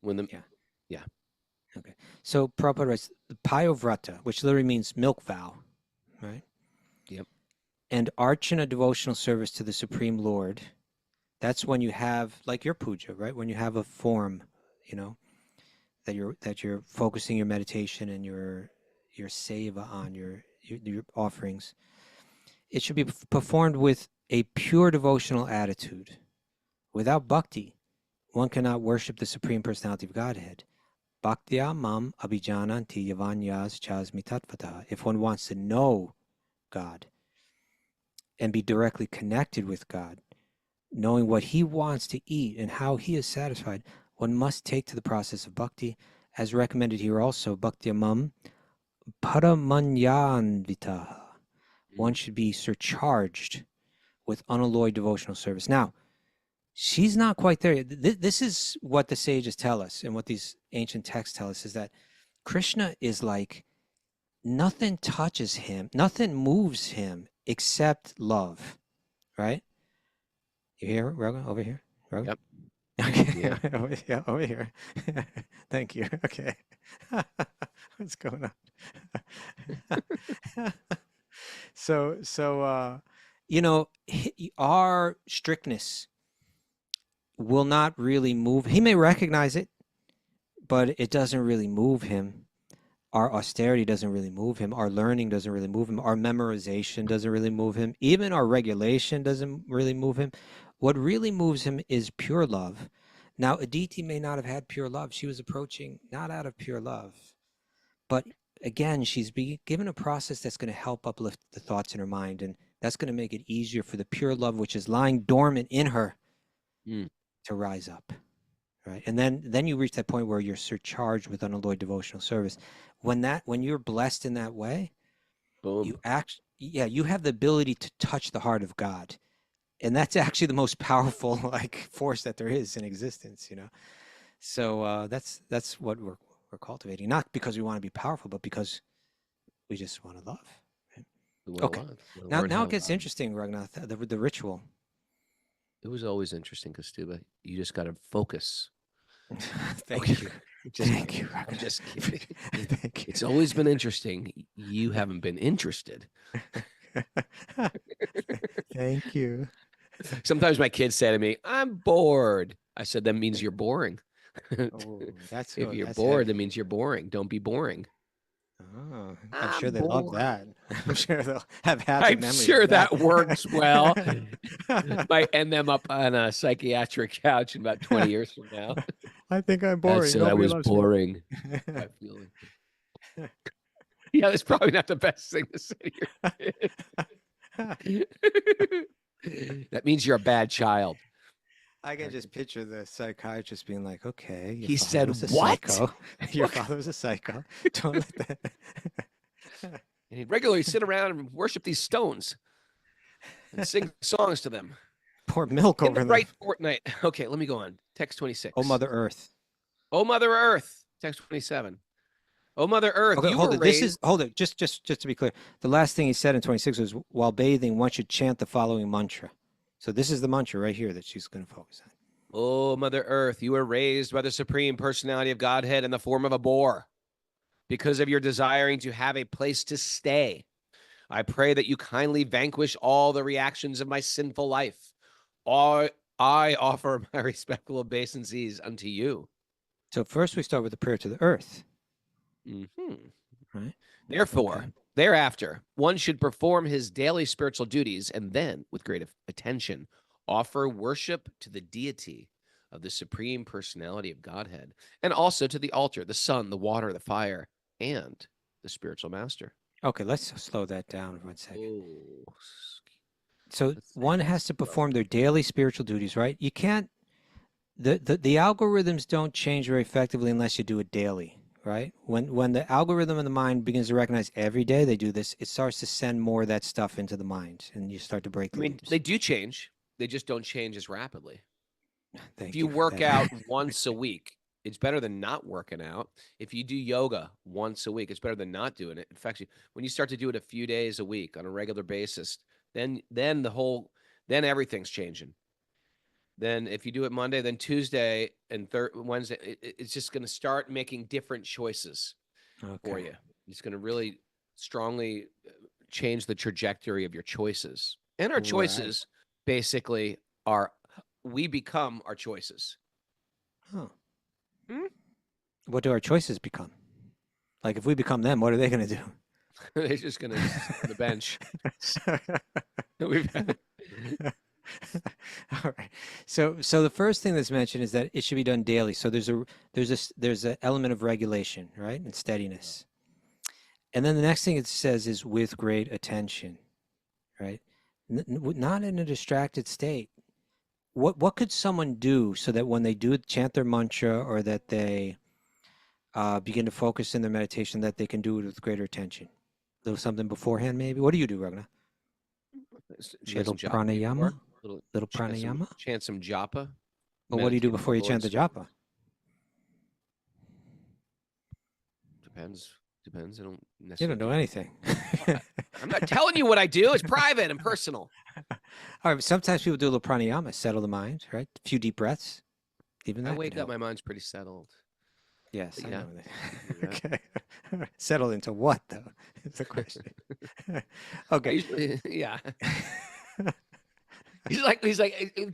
Yeah. Okay. So Prabhupada writes the Payovrata, which literally means milk vow, right? Yep. And Archana, devotional service to the Supreme Lord. That's when you have, like your puja, right? When you have a form, that you're focusing your meditation and your seva on your offerings. It should be performed with a pure devotional attitude. Without bhakti, one cannot worship the Supreme Personality of Godhead. Bhaktya mam abhijananti yavanyas chasmi tatvata. If one wants to know God and be directly connected with God, knowing what he wants to eat and how he is satisfied, one must take to the process of bhakti, as recommended here also, bhaktyamam paramanyanvitaha. One should be surcharged with unalloyed devotional service. Now, she's not quite there yet. This is what the sages tell us and what these ancient texts tell us, is that Krishna is like, nothing touches him, nothing moves him except love, right? You hear it, Raghu? Over here? Raghu? Yep. Okay. Yeah. Over here. Thank you. Okay. What's going on? So our strictness will not really move. He may recognize it, but it doesn't really move him. Our austerity doesn't really move him. Our learning doesn't really move him. Our memorization doesn't really move him. Even our regulation doesn't really move him. What really moves him is pure love. Now, Aditi may not have had pure love. She was approaching not out of pure love. But again, she's being given a process that's going to help uplift the thoughts in her mind. And that's going to make it easier for the pure love, which is lying dormant in her, to rise up. Right. And then you reach that point where you're surcharged with unalloyed devotional service. When you're blessed in that way, Boom. you have the ability to touch the heart of God. And that's actually the most powerful force that there is in existence, So that's what we're cultivating, not because we want to be powerful, but because we just want to love. Right? Okay. Now it gets interesting, Raghunath, the ritual. It was always interesting, Kastuba. You just got to focus. Thank you. Thank you. I'm just kidding. Thank you. It's always been interesting. You haven't been interested. Thank you. Sometimes my kids say to me, "I'm bored." I said, "That means you're boring." Oh, if you're bored, that means you're boring. Don't be boring. Oh, I'm sure they love that. I'm sure they'll have happy I'm memories. sure that works well. Might end them up on a psychiatric couch in about 20 years from now. I think I'm boring. I said I was boring. I feel it. Yeah, that's probably not the best thing to say to your kid. That means you're a bad child. I can just picture the psychiatrist being like, okay. He said, what? Your father was a psycho. Don't let that. And he'd regularly sit around and worship these stones and sing songs to them. Pour milk over them. Right fortnight. Okay, let me go on. Text 26. Oh, Mother Earth. Oh, Mother Earth. Text 27. Oh, Mother Earth. Okay, you hold were it. raised... Hold it. Just to be clear. The last thing he said in 26 was, while bathing, one should chant the following mantra. So this is the mantra right here that she's going to focus on. Oh, Mother Earth, you were raised by the Supreme Personality of Godhead in the form of a boar. Because of your desiring to have a place to stay, I pray that you kindly vanquish all the reactions of my sinful life. I offer my respectful obeisances unto you. So first we start with the prayer to the earth. Right. Therefore, thereafter, one should perform his daily spiritual duties and then, with great attention, offer worship to the deity of the Supreme Personality of Godhead, and also to the altar, the sun, the water, the fire, and the spiritual master. Okay, let's slow that down for 1 second. Oh. So one has to perform their daily spiritual duties, right? You can't, the algorithms don't change very effectively unless you do it daily, right? When the algorithm in the mind begins to recognize every day they do this, it starts to send more of that stuff into the mind, and you start to break loops. They do change. They just don't change as rapidly. If you work out once a week, it's better than not working out. If you do yoga once a week, it's better than not doing it. In fact, when you start to do it a few days a week on a regular basis, then everything's changing. Then if you do it Monday, then Tuesday and Wednesday, it's just going to start making different choices for you. It's going to really strongly change the trajectory of your choices. And our choices basically we become our choices. Oh. What do our choices become? Like if we become them, what are they going to do? They're just going to sit on the bench. All right. So the first thing that's mentioned is that it should be done daily. So there's an element of regulation, right, and steadiness. And then the next thing it says is with great attention, right? Not in a distracted state. What could someone do so that when they do chant their mantra or that they begin to focus in their meditation, that they can do it with greater attention? A little something beforehand, maybe? What do you do, Raghunath? Little pranayama? Little pranayama? Chant some japa. Well, what do you do before you chant the japa? Depends. I don't necessarily. You don't know anything. I'm not telling you what I do. It's private and personal. All right. Sometimes people do a little pranayama, settle the mind, right? A few deep breaths. Even that. I wake up, my mind's pretty settled. Yes. But I know that. Okay. Settled into what, though? Is the question. Okay. Yeah. He's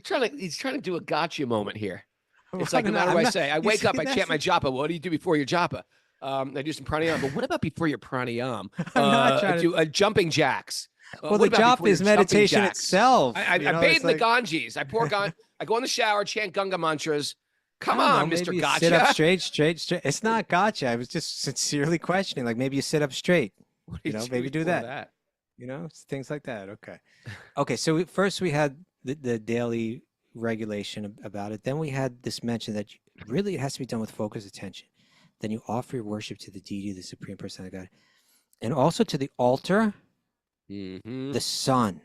trying to do a gotcha moment here. It's like no matter what I say, I wake up, I chant my japa. What do you do before your japa? I do some pranayama. But what about before your pranayama? I'm not trying to. Do jumping jacks. Well, What the about jop before your is jumping meditation jacks? itself. I you know, bathe it's in the like, Ganges. I pour I go in the shower, chant Ganga mantras. Come I don't on, know, Mr. maybe you Gotcha. sit up straight. It's not gotcha. I was just sincerely questioning. Like maybe you sit up straight. What You do know, do maybe do before that. You know, things like that. Okay. Okay. So first we had the daily regulation about it. Then we had this mention that really it has to be done with focused attention. Then you offer your worship to the deity, the supreme person of God, and also to the altar, Mm-hmm. the sun,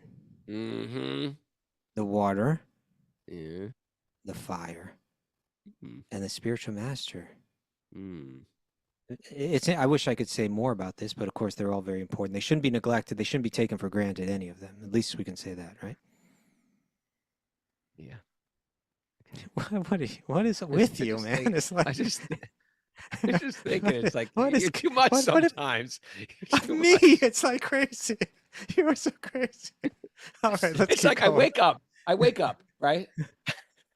Mm-hmm. the water, Yeah. the fire, Mm. and the spiritual master. Mm. It's. I wish I could say more about this, but of course they're all very important. They shouldn't be neglected. They shouldn't be taken for granted. Any of them. At least we can say that, right? Yeah. What is with you, man? Think, It's like I just thinking it's like what is you're too much what sometimes. me? It's like crazy. You are so crazy. All right, let's. It's keep like going. I wake up, right?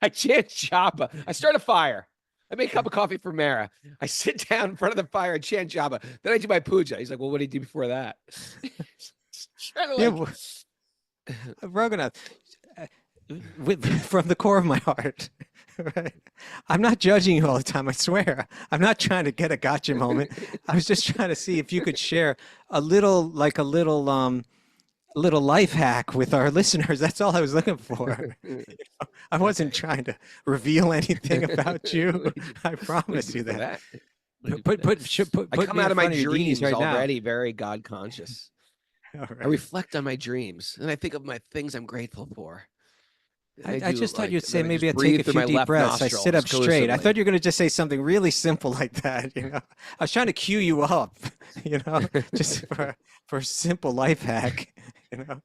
I chant japa. I start a fire. I make a cup of coffee for Mara. I sit down in front of the fire and chant japa. Then I do my puja. He's like, well, what did you do before that? Trying to Yeah, like, Raghunath, from the core of my heart, right? I'm not judging you all the time. I swear. I'm not trying to get a gotcha moment. I was just trying to see if you could share a little life hack with our listeners. That's all I was looking for. I wasn't trying to reveal anything about you. I promise you that. Put I come out of my dreams right now. already very God conscious. All right. I reflect on my dreams and I think of my things I'm grateful for. I just thought you'd say then I maybe just I take breathe a through few my deep left breaths. I sit nostril up straight. I exclusively. thought you were going to just say something really simple like that. You know, I was trying to cue you up. You know, just for a simple life hack. You know.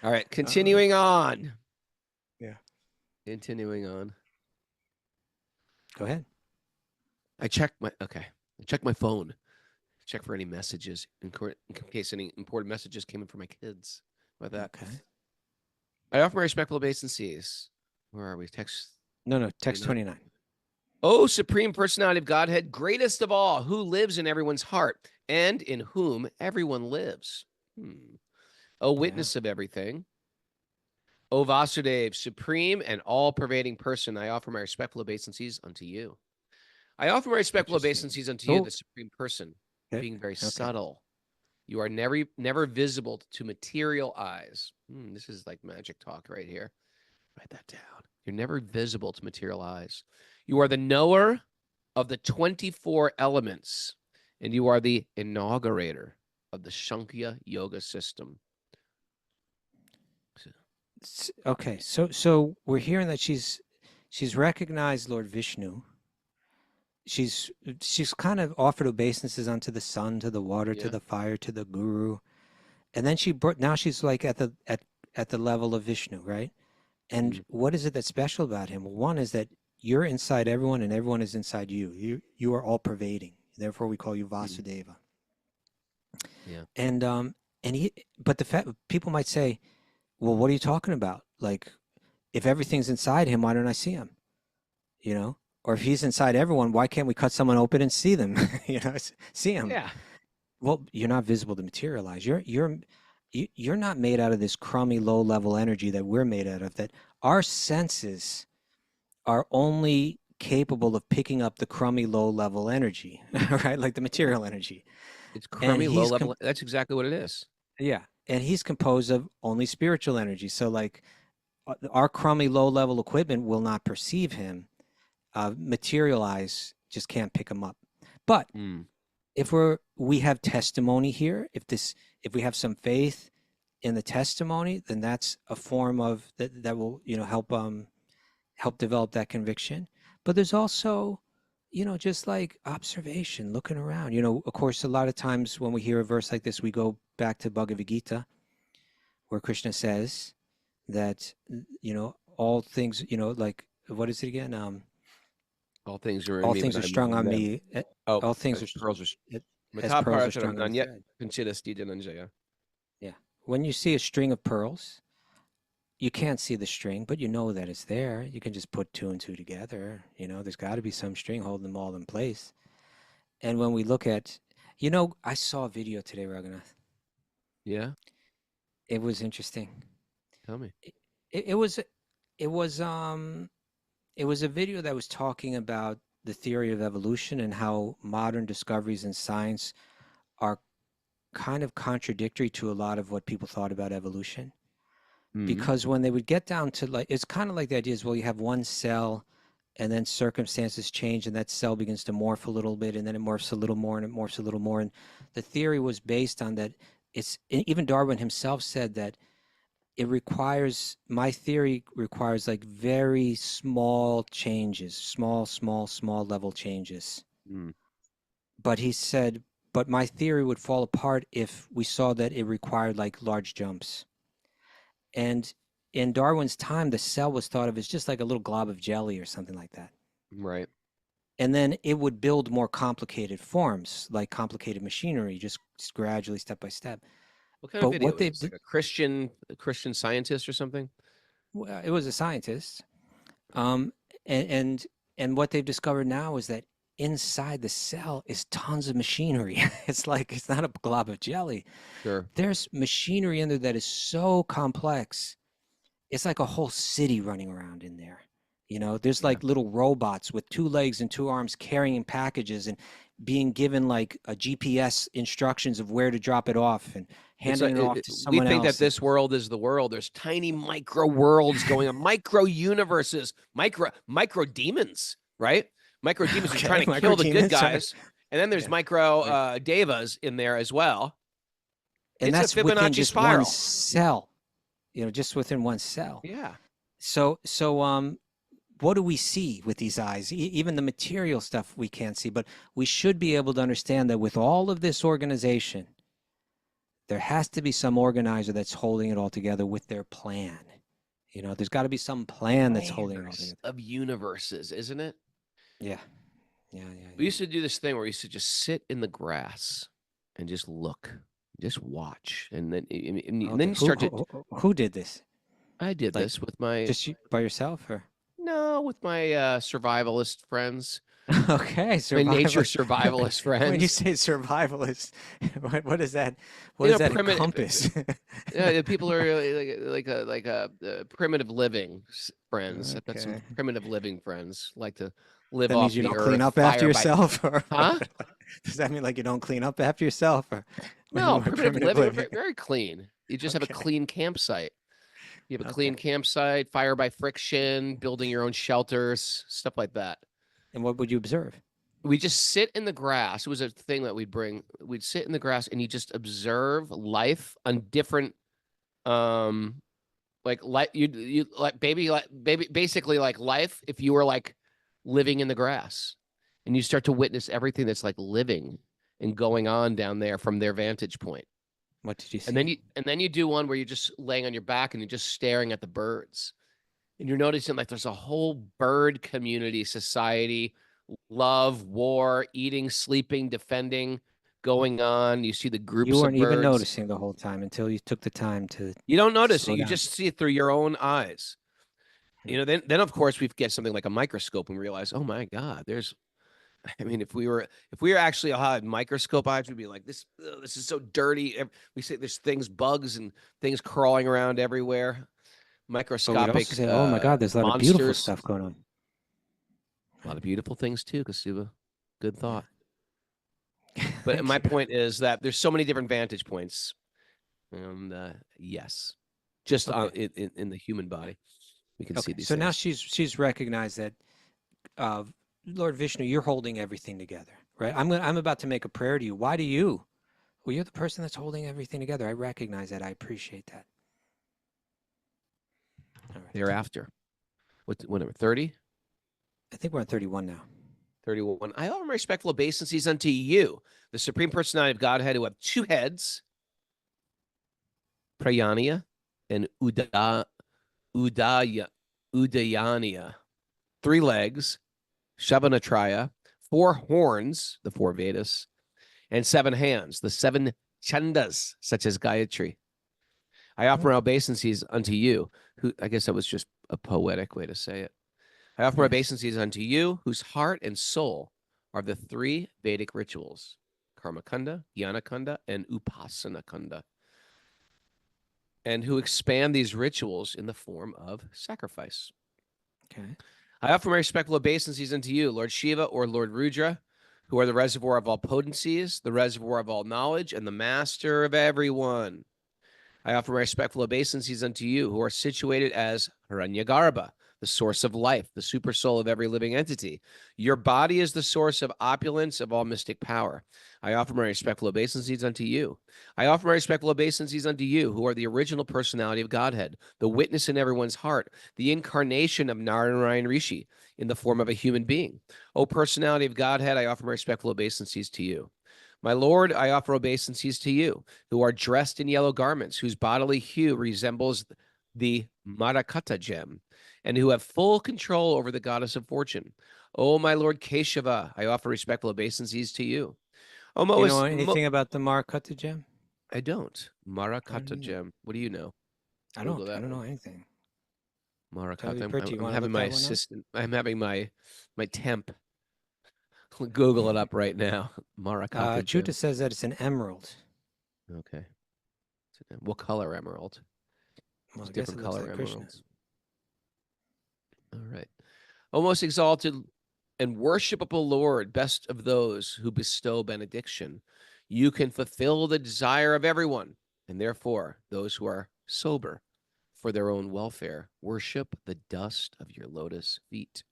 All right, continuing on. Yeah. Continuing on. Go ahead. I check my phone. Check for any messages in case any important messages came in for my kids. How about that? Okay. I offer my respectful obeisances. Where are we? Text. No. Text 29. Oh, Supreme Personality of Godhead, greatest of all, who lives in everyone's heart and in whom everyone lives. O witness of everything. O Vasudev, supreme and all-pervading person, I offer my respectful obeisances unto you. I offer my respectful obeisances unto you, the supreme person, being very subtle. You are never visible to material eyes. This is like magic talk right here. Write that down. You're never visible to material eyes. You are the knower of the 24 elements, and you are the inaugurator of the Shankya yoga system. Okay, so we're hearing that she's recognized Lord Vishnu. She's kind of offered obeisances unto the sun, to the water, to the fire, to the guru, and then now she's like at the level of Vishnu, right? And what is it that's special about him? One is that you're inside everyone, and everyone is inside you. You are all pervading. Therefore, we call you Vasudeva. Yeah. And but the fact people might say, well, what are you talking about? Like, if everything's inside him, why don't I see him? You know, or if he's inside everyone, why can't we cut someone open and see them? You know, see him. Yeah. Well, you're not visible to materialize. You're not made out of this crummy, low-level energy that we're made out of. That our senses are only capable of picking up the crummy, low-level energy, right? Like the material energy. It's crummy, low-level. That's exactly what it is. Yeah. And he's composed of only spiritual energy. So like our crummy low level equipment will not perceive him. Material eyes just can't pick him up. But if we have testimony here, if we have some faith in the testimony, then that's a form of that will, you know, help develop that conviction. But there's also, you know, just like observation, looking around. You know, of course, a lot of times when we hear a verse like this, we go back to Bhagavad Gita, where Krishna says that, you know, all things, you know, like, what is it again? All things are strung on me. All things are pearls are strung on me. Yeah. When you see a string of pearls, you can't see the string, but you know that it's there. You can just put two and two together. You know, there's got to be some string holding them all in place. And when we look at, I saw a video today, Raghunath. Yeah. It was interesting. Tell me. It was it was a video that was talking about the theory of evolution and how modern discoveries in science are kind of contradictory to a lot of what people thought about evolution. Mhm. Because when they would get down to it's kind of like the idea is, well, you have one cell and then circumstances change and that cell begins to morph a little bit and then it morphs a little more and it morphs a little more. And the theory was based on that. Even Darwin himself said that my theory requires like very small changes, small level changes. Mm. But he said, but my theory would fall apart if we saw that it required like large jumps. And in Darwin's time, the cell was thought of as just like a little glob of jelly or something like that. Right. And then it would build more complicated forms, like complicated machinery, just gradually, step by step. What kind But of video what was they this? Like a Christian scientist or something? Well, it was a scientist. And what they've discovered now is that inside the cell is tons of machinery. It's not a glob of jelly. Sure. There's machinery in there that is so complex. It's like a whole city running around in there. There's like little robots with 2 legs and 2 arms carrying packages and being given like a GPS instructions of where to drop it off and handing it off to someone We think else. that this world is the world. There's tiny micro worlds going on, micro universes, micro demons, right? Micro demons are Okay, trying to micro kill the good demons, right. guys. And then there's micro devas in there as well. And It's that's a within Fibonacci just spiral. one cell. Just within one cell. Yeah. So what do we see with these eyes? Even the material stuff we can't see, but we should be able to understand that with all of this organization, there has to be some organizer that's holding it all together with their plan. There's got to be some plan that's holding it all together. Of universes, isn't it? Yeah. We used to do this thing where we used to just sit in the grass and just look, just watch, and then then you start to. Who did this? I did this with my just by yourself, or no, with my survivalist friends. Okay, my nature survivalist friends. When you say survivalist, what is that? What does that encompass? Yeah, people are like a primitive living friends. I've got some primitive living friends like to live that off means you the don't earth, clean up after yourself, or huh? Does that mean like you don't clean up after yourself? Or no, primitive living, very clean. You just have a clean campsite. You have a clean campsite, fire by friction, building your own shelters, stuff like that. And what would you observe? We just sit in the grass. It was a thing that we'd bring. We'd sit in the grass and you just observe life on different, basically like life if you were like living in the grass, and you start to witness everything that's like living and going on down there from their vantage point. What did you see? And then you do one where you're just laying on your back and you're just staring at the birds. And you're noticing like there's a whole bird community, society, love, war, eating, sleeping, defending going on. You see the groups of birds. You weren't even noticing the whole time until you took the time to. You don't notice it. You just see it through your own eyes. Then of course we get something like a microscope and realize, oh my God, if we were actually had microscope eyes, we'd be like, this is so dirty. We say there's bugs and things crawling around everywhere. Microscopic. Say, oh my God, there's a lot of beautiful stuff going on. A lot of beautiful things too, Kasuba. Good thought. But my point is that there's so many different vantage points. And yes, just in the human body, we can see these. So things. now she's recognized that Lord Vishnu, you're holding everything together, right? I'm about to make a prayer to you. Why do you? Well, you're the person that's holding everything together. I recognize that. I appreciate that. All right. Thereafter, whatever, 30? I think we're on 31 now. 31. I offer my respectful obeisances unto you, the Supreme Personality of Godhead, who have 2 heads, Prayanya and Udayanya, 3 legs, Shavanatraya, 4 horns, the 4 Vedas, and 7 hands, the 7 chandas, such as Gayatri. I offer my obeisances unto you, who, I guess that was just a poetic way to say it. I offer my obeisances unto you, whose heart and soul are the 3 Vedic rituals: Karmakanda, Jnanakanda, and Upasanakanda, and who expand these rituals in the form of sacrifice. Okay. I offer my respectful obeisances unto you, Lord Shiva or Lord Rudra, who are the reservoir of all potencies, the reservoir of all knowledge, and the master of everyone. I offer my respectful obeisances unto you, who are situated as Hiranyagarbha, the source of life, the super soul of every living entity. Your body is the source of opulence of all mystic power. I offer my respectful obeisances unto you. I offer my respectful obeisances unto you, who are the original personality of Godhead, the witness in everyone's heart, the incarnation of Narayan Rishi in the form of a human being. O personality of Godhead, I offer my respectful obeisances to you. My Lord, I offer obeisances to you, who are dressed in yellow garments, whose bodily hue resembles the Marakata gem, and who have full control over the goddess of fortune. O my Lord Keshava, I offer respectful obeisances to you. O Do you know Mois, anything about the Marakata gem? I don't. Marakata either. gem. What do you know? I Google don't. I that don't know one. anything. Marakata. Pretty. You I'm want to having look my that one up? assistant. I'm having my temp Google it up right now. Marakata gem. Chuta says that it's an emerald. Okay. What color emerald? Well, There's I guess it different looks color like Krishna. emeralds. All right. O most exalted and worshipable Lord, best of those who bestow benediction, you can fulfill the desire of everyone, and therefore those who are sober for their own welfare worship the dust of your lotus feet.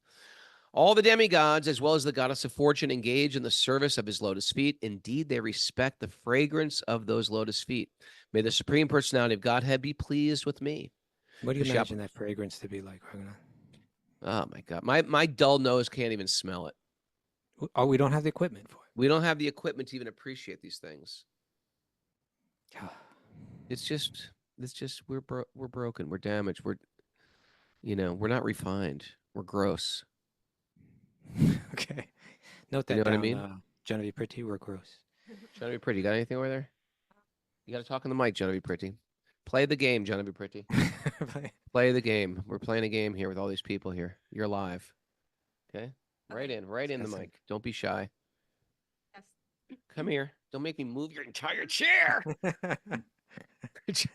All the demigods, as well as the goddess of fortune, engage in the service of his lotus feet. Indeed, they respect the fragrance of those lotus feet. May the Supreme Personality of Godhead be pleased with me. What do you The imagine that fragrance to be like, Raghunath? Oh my God. My dull nose can't even smell it. Oh, we don't have the equipment for We don't have the equipment to even appreciate these things. it. It's just we're broken. We're damaged. We're not refined. We're gross. Okay. Note You that know what I down, mean? Genevieve Pretty, we're gross. Genevieve Pretty, you got anything over there? You got to talk on the mic, Genevieve Pretty. Play the game, Genevieve Pretty. Play the game. We're playing a game here with all these people here. You're live. Okay? Right in the Yes, mic. Don't be shy. Yes. Come here. Don't make me move your entire chair. Put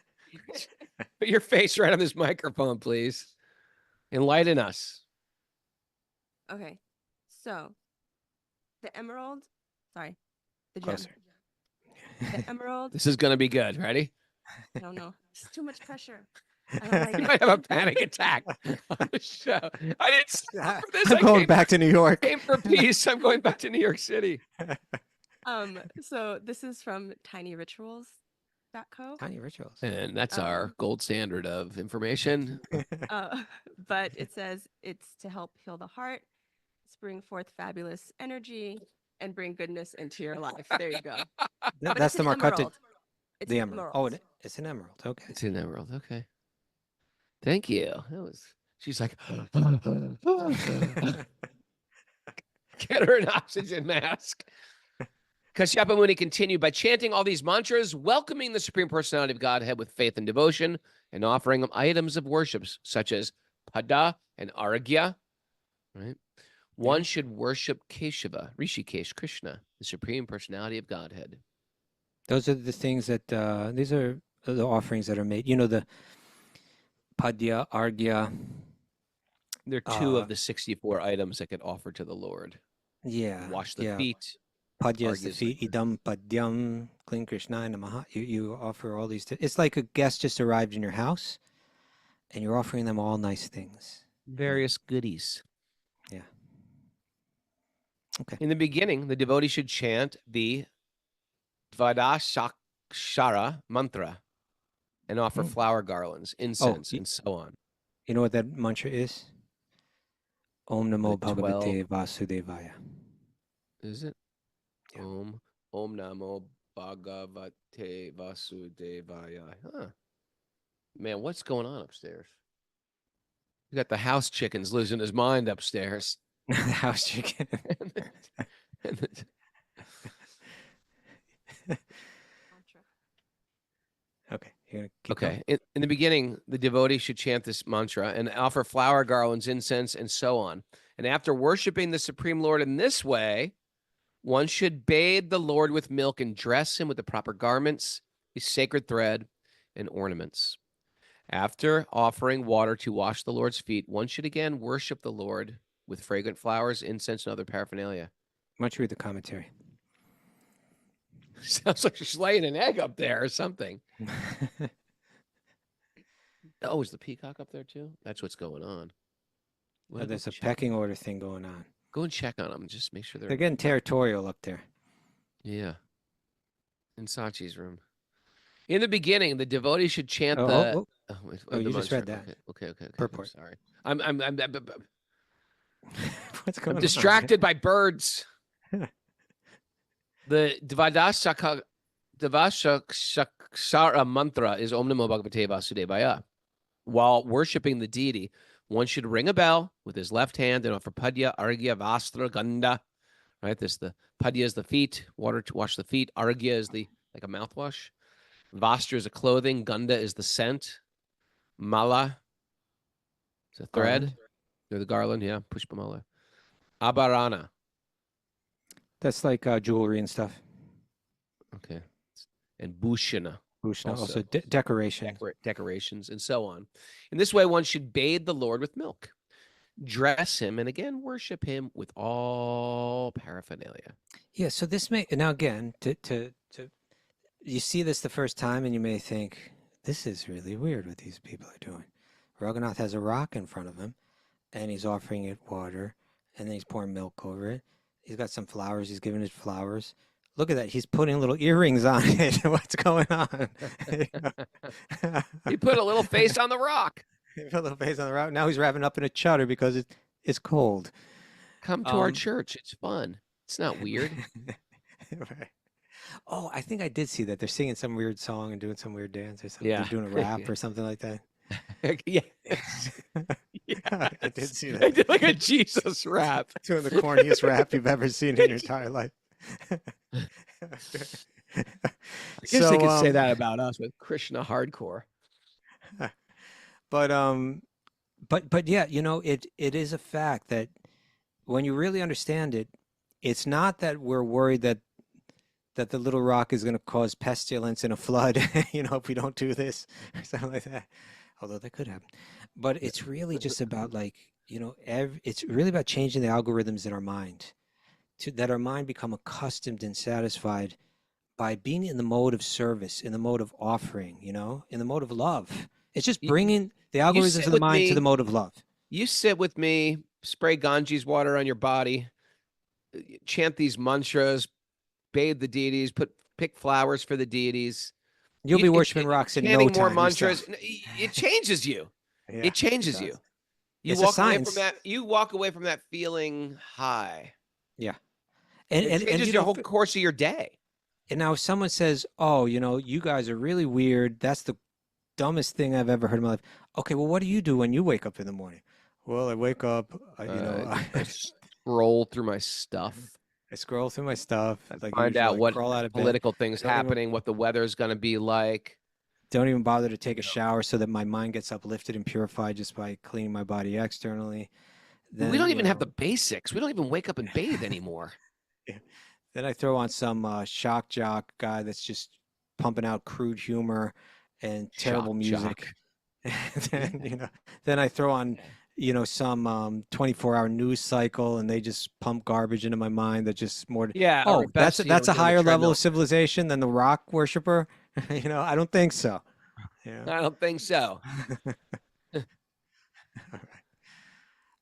your face right on this microphone, please. Enlighten us. Okay. So the emerald, sorry, the gem. Closer. The emerald. This is going to be good. Ready? No, no. It's too much pressure. I don't like You it. might have a panic attack on the show. I didn't start for this. I'm going back to New York. Came for peace. I'm going back to New York City. So this is from tinyrituals.co. Tiny rituals. And that's our gold standard of information. But it says it's to help heal the heart, bring forth fabulous energy, and bring goodness into your life. There you go. But That's it's the an Marcotte. emerald. It's The an emerald. Oh, it's an emerald. Okay. It's an emerald. Okay. Thank you. That was. She's like, get her an oxygen mask. Kashyapa Muni continued by chanting all these mantras, welcoming the Supreme Personality of Godhead with faith and devotion, and offering them items of worship such as pada and aragya. Right? One should worship Keshava, Rishikesh, Krishna, the Supreme Personality of Godhead. Those are the things that these are the offerings that are made. You know, the padya, argya. They're two of the 64 items that get offered to the Lord. Yeah. Wash the feet. Padya is the Argya's feet. Idam padyam, clean Krishna namaha. You offer all these. It's like a guest just arrived in your house, and you're offering them all nice things. Various goodies. Yeah. Okay. In the beginning, the devotee should chant the Dvadashakshara mantra and offer flower garlands, incense, and so on. You know what that mantra is? Om Namo The Bhagavate Vasudevaya. Is it? Yeah. Om Namo Bhagavate Vasudevaya. Huh. Man, what's going on upstairs? You got the house chickens losing his mind upstairs. The house chicken. Okay. You're gonna keep Okay. In the beginning, the devotee should chant this mantra and offer flower garlands, incense, and so on. And after worshiping the Supreme Lord in this way, One should bathe the Lord with milk and dress him with the proper garments, a sacred thread, and ornaments. After offering water to wash the Lord's feet, one should again worship the Lord with fragrant flowers, incense, and other paraphernalia. Why don't you read the commentary? Sounds like she's laying an egg up there or something. Oh, is the peacock up there too? That's what's going on. Well, There's go a check- pecking order thing going on. Go and check on them and just make sure They're getting territorial up there. Yeah. In Sachi's room. In the beginning, the devotee should chant Oh, the. oh, wait, Oh, the you just read mantra. that. Okay. I'm Purport. sorry. I'm What's going on? distracted by birds. The Devashakshara mantra is Om Namo Bhagavate Vasudevaya. While worshiping the deity, one should ring a bell with his left hand and offer padya, argya, vastra, ganda. Right? The padya is the feet, water to wash the feet. Argya is like a mouthwash. Vastra is a clothing. Ganda is the scent. Mala is a thread. Garland? Or the garland, yeah. Pushpamala. Abharana. That's like jewelry and stuff. Okay. And Bhushana. Bhushna, also Also decoration. Decorations, and so on. In this way, one should bathe the Lord with milk, dress him, and again worship him with all paraphernalia. Yeah. So this may now again to you see this the first time and you may think this is really weird what these people are doing. Raghunath has a rock in front of him, and he's offering it water, and then he's pouring milk over it. He's got some flowers. He's giving it flowers. Look at that. He's putting little earrings on it. What's going on? He put a little face on the rock. He put a little face on the rock. Now he's wrapping up in a chudder because it's cold. Come to our church. It's fun. It's not weird. Right. Oh, I think I did see that. They're singing some weird song and doing some weird dance or something. Yeah. They're doing a rap or something like that. Yeah. I did see I that. did like a Jesus rap. Doing the corniest rap you've ever seen in your entire life. I guess they could say that about us with Krishna hardcore. But yeah, it is a fact that when you really understand it, it's not that we're worried that the little rock is going to cause pestilence and a flood, if we don't do this or something like that. Although that could happen. But it's really just about it's really about changing the algorithms in our mind that our mind become accustomed and satisfied by being in the mode of service, in the mode of offering, in the mode of love. It's just bringing the algorithms of the mind to the mode of love. You sit with me, spray Ganges water on your body, chant these mantras, bathe the deities, pick flowers for the deities. You'll be worshiping rocks in no chanting time. more mantras. It changes you. Yeah, it changes you. It's a science. You walk away from that feeling high. Yeah. It changes your whole course of your day. And now if someone says, oh, you guys are really weird. That's the dumbest thing I've ever heard in my life. Okay, well, what do you do when you wake up in the morning? Well, I wake up, I scroll through my stuff. I scroll through my stuff. Find out what political things happening, what the weather's going to be like. Don't even bother to take a shower so that my mind gets uplifted and purified just by cleaning my body externally. Then, we don't even have the basics. We don't even wake up and bathe anymore. Yeah. Then I throw on some shock jock guy that's just pumping out crude humor and terrible music. Then I throw on some 24-hour news cycle, and they just pump garbage into my mind that just more. Yeah. Oh, that's a higher level of civilization than the rock worshiper. I don't think so. Yeah. I don't think so.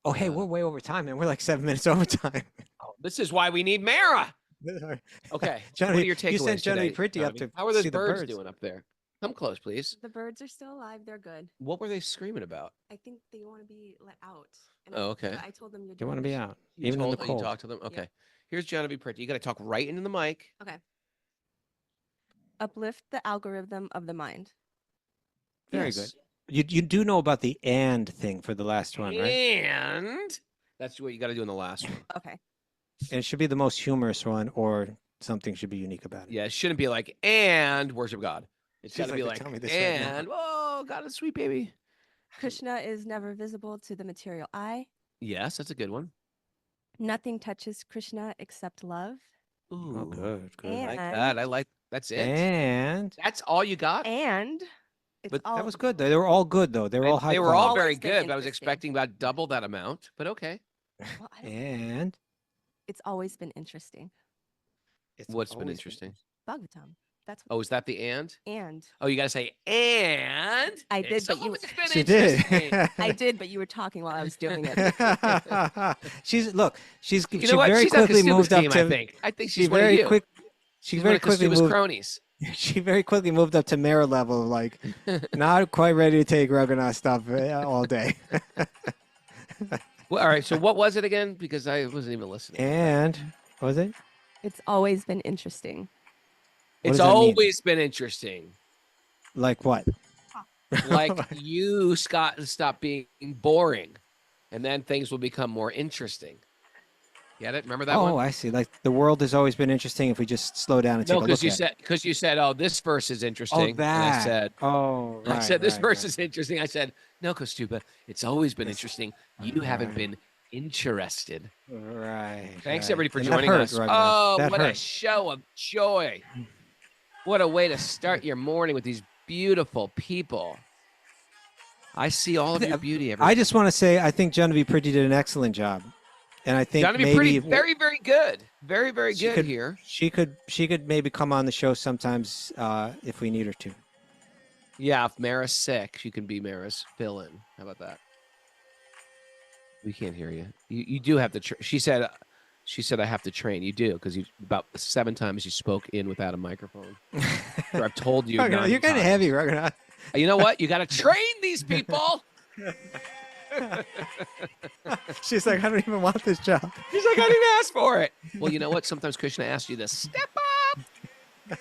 Oh, hey, we're way over time, man. We're like 7 minutes over time. Oh, this is why we need Mara. Okay. Johnny, what are your takeaways you sent Johnny today, Pretty up to How are those see the birds doing up there? Come close, please. The birds are still alive. They're good. What were they screaming about? I think they want to be let out. And Oh, okay. I told them You want to be out, You even in the told- cold. You talked to them? Okay. Here's Johnny Pretty. You got to talk right into the mic. Okay. Uplift the algorithm of the mind. Very Yes. good. You do know about the and thing for the last one, right? And that's what you got to do in the last one. Okay. And it should be the most humorous one, or something should be unique about it. Yeah, it shouldn't be like, and worship God. It's She's got to be like, like, "Tell me this right now." and, oh, God is sweet, baby. Krishna is never visible to the material eye. Yes, that's a good one. Nothing touches Krishna except love. Ooh, Oh, good, good. I like And- that. I like that's it. And That's all you got. And it's But all that was good. They were all good, though. They were all high They were all quality. very Always been good, but I was interesting. expecting about double that amount. But okay. well, I don't- And it's always been interesting. it's What's been always interesting? Bhagavatam. That's Oh, is that the and? and Oh, you got to say and. I did, It's but you- always been she did. interesting. I did, but you were talking while I was doing it. She's You she know what? very She's on quickly Kastuba's moved up team, to. I think. I think She she's one of very you. quick. She She's very one of quickly Kastuba's moved. cronies. She very quickly moved up to mayor level, like not quite ready to take Raghunath stuff all day. Well, all right. So what was it again? Because I wasn't even listening. And what was it? It's always been interesting. What It's does that mean? always been interesting. Like what? Like you, Scott, stop being boring, and then things will become more interesting. Get it? Remember that Oh, one? I see. Like the world has always been interesting if we just slow down and No, take a look because at you said, oh, this verse is it. interesting. Oh, And that. I said, Oh, right. I said this right, verse right. is interesting. I said, no, Kostuba, it's always been interesting. You haven't Right. been interested. Right. Thanks right. everybody for And that joining hurt, us. Raghunath. Oh, That what a hurt. show of joy. What a way to start your morning with these beautiful people. I see all of your beauty. I just want to say I think Genevieve Pretty did an excellent job, and I think Gotta be maybe pretty, very, very good. Very, very she good could- here. she could maybe come on the show sometimes if we need her to. Yeah, if Mara's sick, she can be Mara's fill-in. How about that? We can't hear you. You do have to. She said I have to train. You do because you about 7 times you spoke in without a microphone. Or I've told you. Raghunath, 9 you're kind of times. heavy, Raghunath. You know what? You got to train these people. She's like, I don't even want this job. She's like, I didn't ask for it. Well, you know what? Sometimes Krishna asks you to step up.